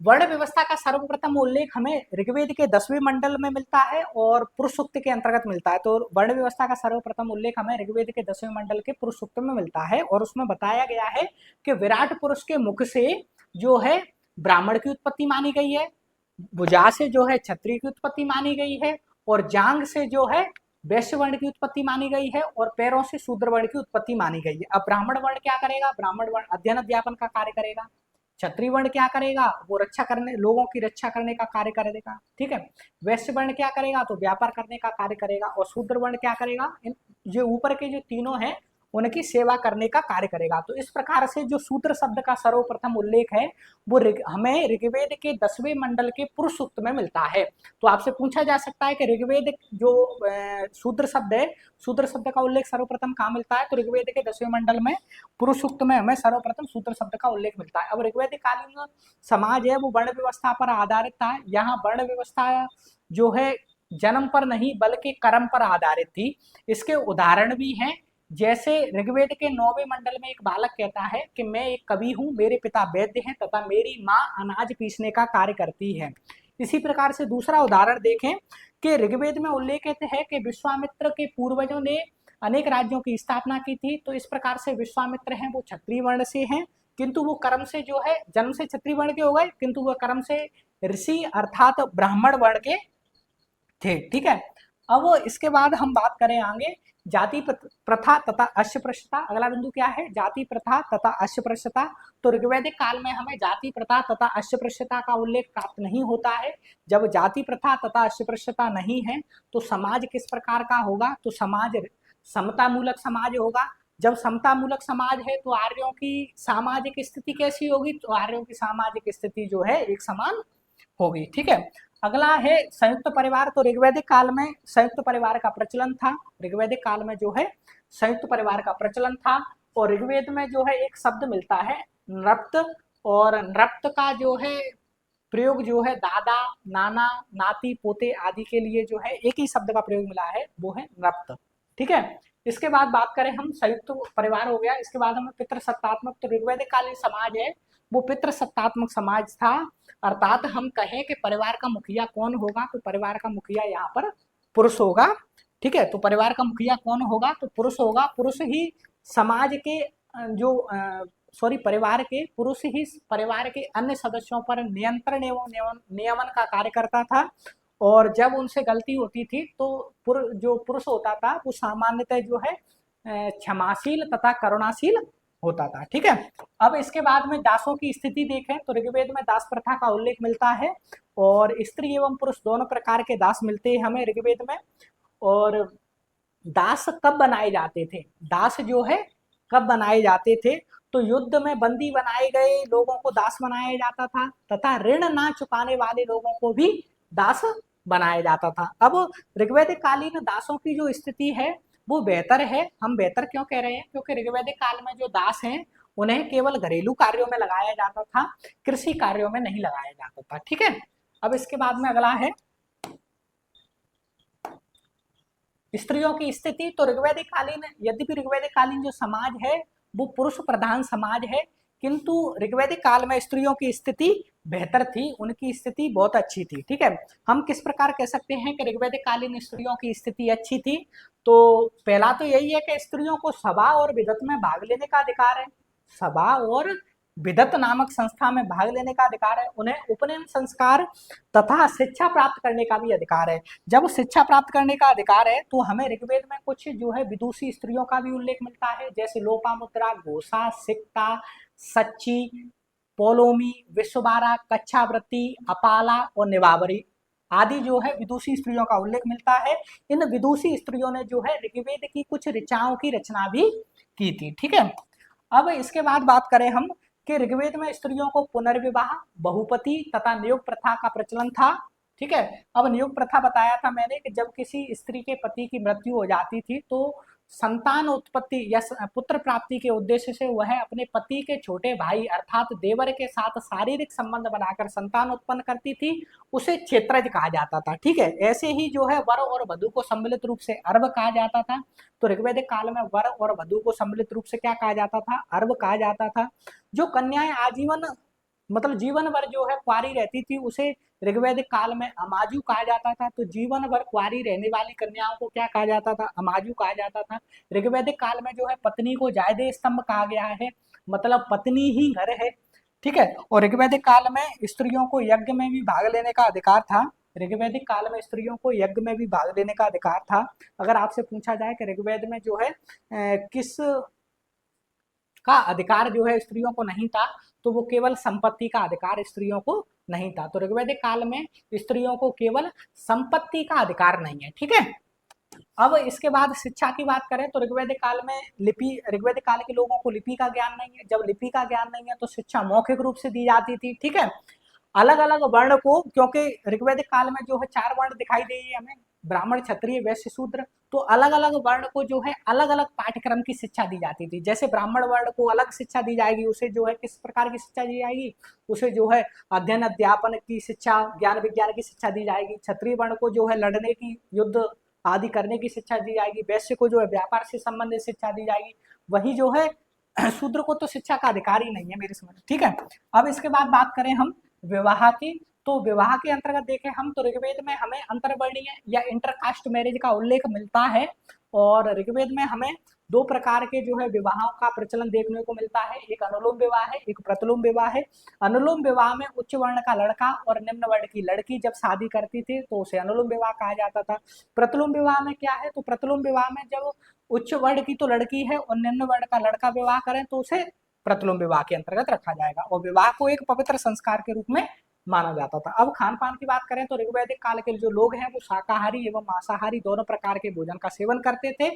वर्ण व्यवस्था का सर्वप्रथम उल्लेख हमें ऋग्वेद के 10वें मंडल में मिलता है और पुरुष सूक्त के अंतर्गत मिलता है। तो वर्ण व्यवस्था का सर्वप्रथम उल्लेख हमें ऋग्वेद के 10वें मंडल के पुरुष सूक्त में मिलता है और उसमें बताया गया है कि विराट पुरुष के मुख से जो है ब्राह्मण की उत्पत्ति मानी गई है, भुजा से जो है क्षत्रिय की उत्पत्ति मानी गई है, और जांग से जो है वैश्य वर्ण की उत्पत्ति मानी गई है, और पैरों से शूद्र वर्ण की उत्पत्ति मानी गई है। अब ब्राह्मण वर्ण क्या करेगा, ब्राह्मण वर्ण अध्ययन अध्यापन का कार्य करेगा। क्षत्रिय वर्ण क्या करेगा, वो रक्षा करने, लोगों की रक्षा करने का कार्य करेगा। ठीक है, वैश्य वर्ण क्या करेगा, तो व्यापार करने का कार्य करेगा। और शूद्र वर्ण क्या करेगा, इन जो ऊपर के जो तीनों हैं उनकी सेवा करने का कार्य करेगा। तो इस प्रकार से जो शूद्र शब्द का सर्वप्रथम उल्लेख है वो हमें ऋग्वेद के 10वें मंडल के पुरुष सूक्त में मिलता है। तो आपसे पूछा जा सकता है कि ऋग्वेद जो शूद्र शब्द है, शूद्र शब्द का उल्लेख सर्वप्रथम कहाँ मिलता है, तो ऋग्वेद के 10वें मंडल में पुरुष सूक्त में हमें सर्वप्रथम शूद्र शब्द का उल्लेख मिलता है। अब ऋग्वेदिक कालीन समाज है वो वर्ण व्यवस्था पर आधारित था। यहाँ वर्ण व्यवस्था जो है जन्म पर नहीं बल्कि कर्म पर आधारित थी। इसके उदाहरण भी हैं, जैसे ऋग्वेद के 9वें मंडल में एक बालक कहता है कि मैं एक कवि हूँ, मेरे पिता वैद्य हैं तथा मेरी माँ अनाज पीसने का कार्य करती है। इसी प्रकार से दूसरा उदाहरण देखें कि ऋग्वेद में उल्लेखित है कि विश्वामित्र के पूर्वजों ने अनेक राज्यों की स्थापना की थी। तो इस प्रकार से विश्वामित्र हैं वो क्षत्रिय वर्ण से हैं, किंतु वो कर्म से जो है जन्म से क्षत्रिय वर्ण के हो गए, किंतु वो कर्म से ऋषि अर्थात ब्राह्मण वर्ण के थे। ठीक है, अब इसके बाद हम बात करें आगे जाति प्रथा तथा अस्पृश्यता। अगला बिंदु क्या है, जाति प्रथा तथा अस्पृश्यता। तो ऋग्वैदिक काल में हमें जाति प्रथा तथा अस्पृश्यता का उल्लेख प्राप्त नहीं होता है। जब जाति प्रथा तथा अस्पृश्यता नहीं है तो समाज किस प्रकार का होगा, तो समाज समता मूलक समाज होगा। जब समता मूलक समाज है तो आर्यों की सामाजिक स्थिति कैसी होगी, तो आर्यों की सामाजिक स्थिति जो है एक समान होगी। ठीक है, अगला है संयुक्त परिवार। तो ऋग्वैदिक काल में संयुक्त परिवार का प्रचलन था। ऋग्वैदिक काल में जो है संयुक्त परिवार का प्रचलन था। और ऋग्वेद में जो है एक शब्द मिलता है नृप्त, और नृप्त का जो है प्रयोग जो है दादा, नाना, नाती, पोते आदि के लिए जो है एक ही शब्द का प्रयोग मिला है, वो है नृप्त। ठीक है, इसके बाद बात करें हम संयुक्त परिवार हो गया। इसके बाद हमें पितृसत्तात्मक। तो ऋग्वैदिक कालीन समाज है वो पितृसत्तात्मक समाज था, अर्थात हम कहें कि परिवार का मुखिया कौन होगा, तो परिवार का मुखिया यहाँ पर पुरुष होगा। ठीक है, तो परिवार का मुखिया कौन होगा, तो पुरुष होगा। पुरुष ही समाज के जो परिवार के पुरुष ही परिवार के अन्य सदस्यों पर नियंत्रण एवं नियमन का कार्य करता था। और जब उनसे गलती होती थी तो जो पुरुष होता था वो सामान्यतः जो है क्षमाशील तथा करुणाशील होता था। ठीक है, अब इसके बाद में दासों की स्थिति देखें तो ऋग्वेद में दास प्रथा का उल्लेख मिलता है, और स्त्री एवं पुरुष दोनों प्रकार के दास मिलते हैं हमें ऋग्वेद में। और दास कब बनाए जाते थे, दास जो है कब बनाए जाते थे, तो युद्ध में बंदी बनाए गए लोगों को दास बनाया जाता था, तथा ऋण ना चुकाने वाले लोगों को भी दास बनाया जाता था। अब ऋग्वैदिक कालीन दासों की जो स्थिति है वो बेहतर है। हम बेहतर क्यों कह रहे हैं, क्योंकि ऋग्वैदिक काल में जो दास हैं उन्हें केवल घरेलू कार्यों में लगाया जाता था, कृषि कार्यों में नहीं लगाया जाता था। ठीक है, अब इसके बाद में अगला है स्त्रियों की स्थिति। तो ऋग्वैदिक कालीन, यद्यपि ऋग्वैदिक कालीन जो समाज है वो पुरुष प्रधान समाज है, किंतु ऋग्वैदिक काल में स्त्रियों की स्थिति बेहतर थी, उनकी स्थिति बहुत अच्छी थी। ठीक है, हम किस प्रकार कह सकते हैं कि ऋग्वैदिक कालीन स्त्रियों की स्थिति अच्छी थी, तो पहला तो यही है कि स्त्रियों को सभा और विदत में भाग लेने का अधिकार है। सभा और विदत नामक संस्था में भाग लेने का अधिकार है। उन्हें उपनयन संस्कार तथा शिक्षा प्राप्त करने का भी अधिकार है। जब शिक्षा प्राप्त करने का अधिकार है तो हमें ऋग्वेद में कुछ जो है विदुषी स्त्रियों का भी उल्लेख मिलता है, जैसे लोपामुद्रा, घोषा, सिक्ता, सच्ची, पोलोमी, विश्वबारा, कच्छावृत्ति, अपाला और निवावरी। आदि जो है विदुषी स्त्रियों का उल्लेख मिलता है। इन विदुषी स्त्रियों ने जो है ऋग्वेद की कुछ ऋचाओं की रचना भी की थी। ठीक है, अब इसके बाद बात करें हम कि ऋग्वेद में स्त्रियों को पुनर्विवाह, बहुपति तथा नियोग प्रथा का प्रचलन था। ठीक है, अब नियोग प्रथा बताया था मैंने कि जब किसी स्त्री के पति की मृत्यु हो जाती थी तो संतान उत्पत्ति या पुत्र प्राप्ति के उद्देश्य से वह अपने पति के छोटे भाई अर्थात देवर के साथ शारीरिक संबंध बनाकर संतान उत्पन्न करती थी, उसे क्षेत्रज कहा जाता था। ठीक है, ऐसे ही जो है वर और वधु को सम्मिलित रूप से अर्ब कहा जाता था। तो ऋग्वैदिक काल में वर और वधु को सम्मिलित रूप से क्या कहा जाता था? अर्ब कहा जाता था। जो कन्याएं आजीवन मतलब जीवन भर जो है कुंवारी रहती थी उसे ऋग्वैदिक काल में अमाजु कहा जाता था। तो जीवन भर कुंवारी रहने वाली कन्याओं को क्या कहा जाता था? अमाजु कहा जाता था। ऋग्वैदिक काल में जो है पत्नी को जायदे स्तंभ कहा गया है, मतलब पत्नी ही घर है। ठीक है, और ऋग्वैदिक काल में स्त्रियों को यज्ञ में भी भाग लेने का अधिकार था। ऋग्वैदिक काल में स्त्रियों को यज्ञ में भी भाग लेने का अधिकार था। अगर आपसे पूछा जाए कि ऋग्वेद में जो है किस का अधिकार जो है स्त्रियों को नहीं था, तो वो केवल संपत्ति का अधिकार स्त्रियों को नहीं था। तो ऋग्वैदिक काल में स्त्रियों को केवल संपत्ति का अधिकार नहीं है। ठीक है, अब इसके बाद शिक्षा की बात करें तो ऋग्वैदिक काल में ऋग्वैदिक काल के लोगों को लिपि का ज्ञान नहीं है। जब लिपि का ज्ञान नहीं है तो शिक्षा मौखिक रूप से दी जाती थी। ठीक है, अलग अलग वर्ण को, क्योंकि ऋग्वैदिक काल में जो है 4 वर्ण दिखाई दे हमें, ब्राह्मण, क्षत्रिय, वैश्य, शूद्र। तो अलग अलग वर्ण को जो है अलग अलग पाठ्यक्रम की शिक्षा दी जाती थी। जैसे ब्राह्मण वर्ण को अलग शिक्षा दी जाएगी, उसे जो है किस प्रकार की शिक्षा दी जाएगी? उसे जो है अध्ययन अध्यापन की शिक्षा, ज्ञान विज्ञान की शिक्षा दी जाएगी। क्षत्रिय वर्ण को जो है लड़ने की, युद्ध आदि करने की शिक्षा दी जाएगी। वैश्य को जो है व्यापार से संबंधित शिक्षा दी जाएगी। वही जो है शूद्र को तो शिक्षा का अधिकार ही नहीं है मेरे समझ। ठीक है, अब इसके बाद बात करें हम विवाह की, तो विवाह के अंतर्गत देखें हम तो ऋग्वेद में हमें अंतर्वर्णीय या इंटरकास्ट मैरिज का उल्लेख मिलता है। और ऋग्वेद में हमें 2 प्रकार के जो है विवाहों का प्रचलन देखने को मिलता है। एक अनुलोम विवाह है, एक प्रतिलोम विवाह है। अनुलोम विवाह में उच्च वर्ण का लड़का और निम्न वर्ण की लड़की जब शादी करती थी तो उसे अनुलोम विवाह कहा जाता था। प्रतिलोम विवाह में क्या है? तो प्रतिलोम विवाह में जब उच्च वर्ण की तो लड़की है और निम्न वर्ण का लड़का विवाह करें तो उसे प्रतिलोम विवाह के अंतर्गत रखा जाएगा और विवाह को एक पवित्र संस्कार के रूप में माना जाता था। अब खान पान की बात करें तो ऋग्वैदिक काल के जो लोग हैं वो शाकाहारी एवं मांसाहारी दोनों प्रकार के भोजन का सेवन करते थे।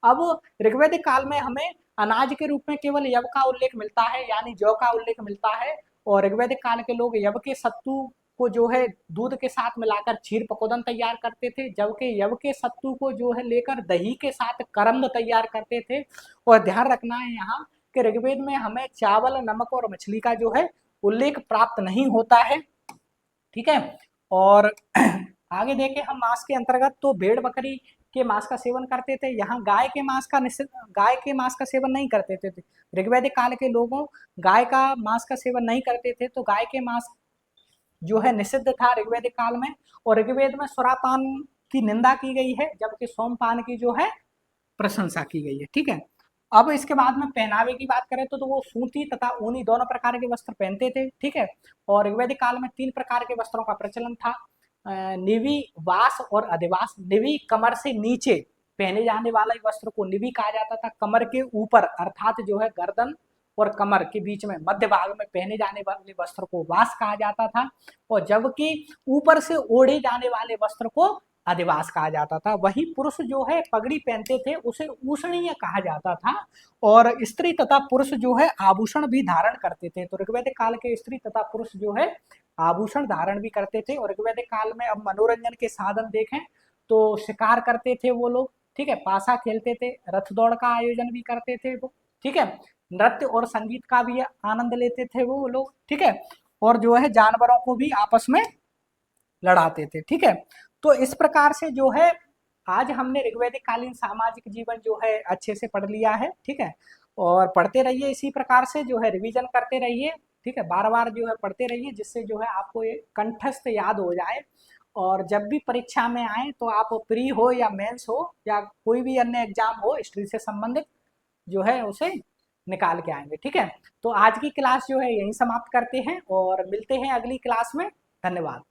अब ऋग्वैदिक काल में हमें अनाज के रूप में केवल यव का उल्लेख मिलता है, यानी जौ का उल्लेख मिलता है। और ऋग्वैदिक काल के लोग यव के सत्तू को जो है दूध के साथ मिलाकर क्षीर पकोदन तैयार करते थे, जबकि यव के सत्तू को जो है लेकर दही के साथ करंद तैयार करते थे। और ध्यान रखना है यहाँ कि ऋग्वेद में हमें चावल, नमक और मछली का जो है उल्लेख प्राप्त नहीं होता है। ठीक है, और आगे देखें हम मांस के अंतर्गत तो भेड़ बकरी के मांस का सेवन करते थे। यहाँ गाय के मांस का सेवन नहीं करते थे। ऋग्वैदिक काल के लोगों गाय का मांस का सेवन नहीं करते थे, तो गाय के मांस जो है निषिद्ध था ऋग्वैदिक काल में। और ऋग्वेद में सुरापान की निंदा की गई है, जबकि सोमपान की जो है प्रशंसा की गई है। ठीक है, अब इसके बाद में पहनावे की बात करें तो वो सूती तथा ऊनी दोनों प्रकार के वस्त्र पहनते थे। ठीक है, और ऋग्वैदिक काल में 3 प्रकार के वस्त्रों का प्रचलन था, निवि, वास और अधिवास। निवि कमर से नीचे पहने जाने वाला वस्त्र को निवि कहा जाता था। कमर के ऊपर अर्थात जो है गर्दन और कमर के बीच में मध्य भाग में पहने जाने वाले वस्त्र को वास कहा जाता था, और जबकि ऊपर से ओढ़े जाने वाले वस्त्र को अधिवास कहा जाता था। वही पुरुष जो है पगड़ी पहनते थे उसे ऊषणीय कहा जाता था, और स्त्री तथा पुरुष जो है आभूषण भी धारण करते थे। तो ऋग्वैदिक काल के स्त्री तथा पुरुष जो है आभूषण धारण भी करते थे। और ऋग्वैदिक काल में अब मनोरंजन के साधन देखें तो शिकार करते थे वो लोग। ठीक है, पासा खेलते थे, रथ दौड़ का आयोजन भी करते थे वो। ठीक है, नृत्य और संगीत का भी आनंद लेते थे वो लोग। ठीक है, और जो है जानवरों को भी आपस में लड़ाते थे। ठीक है, तो इस प्रकार से जो है आज हमने ऋग्वैदिक कालीन सामाजिक जीवन जो है अच्छे से पढ़ लिया है। ठीक है, और पढ़ते रहिए इसी प्रकार से, जो है रिवीजन करते रहिए। ठीक है, बार बार जो है पढ़ते रहिए, जिससे जो है आपको ये कंठस्थ याद हो जाए, और जब भी परीक्षा में आए तो आप प्री हो या मेंस हो या कोई भी अन्य एग्जाम हो हिस्ट्री से संबंधित, जो है उसे निकाल के आएंगे। ठीक है, तो आज की क्लास जो है यहीं समाप्त करते हैं और मिलते हैं अगली क्लास में। धन्यवाद।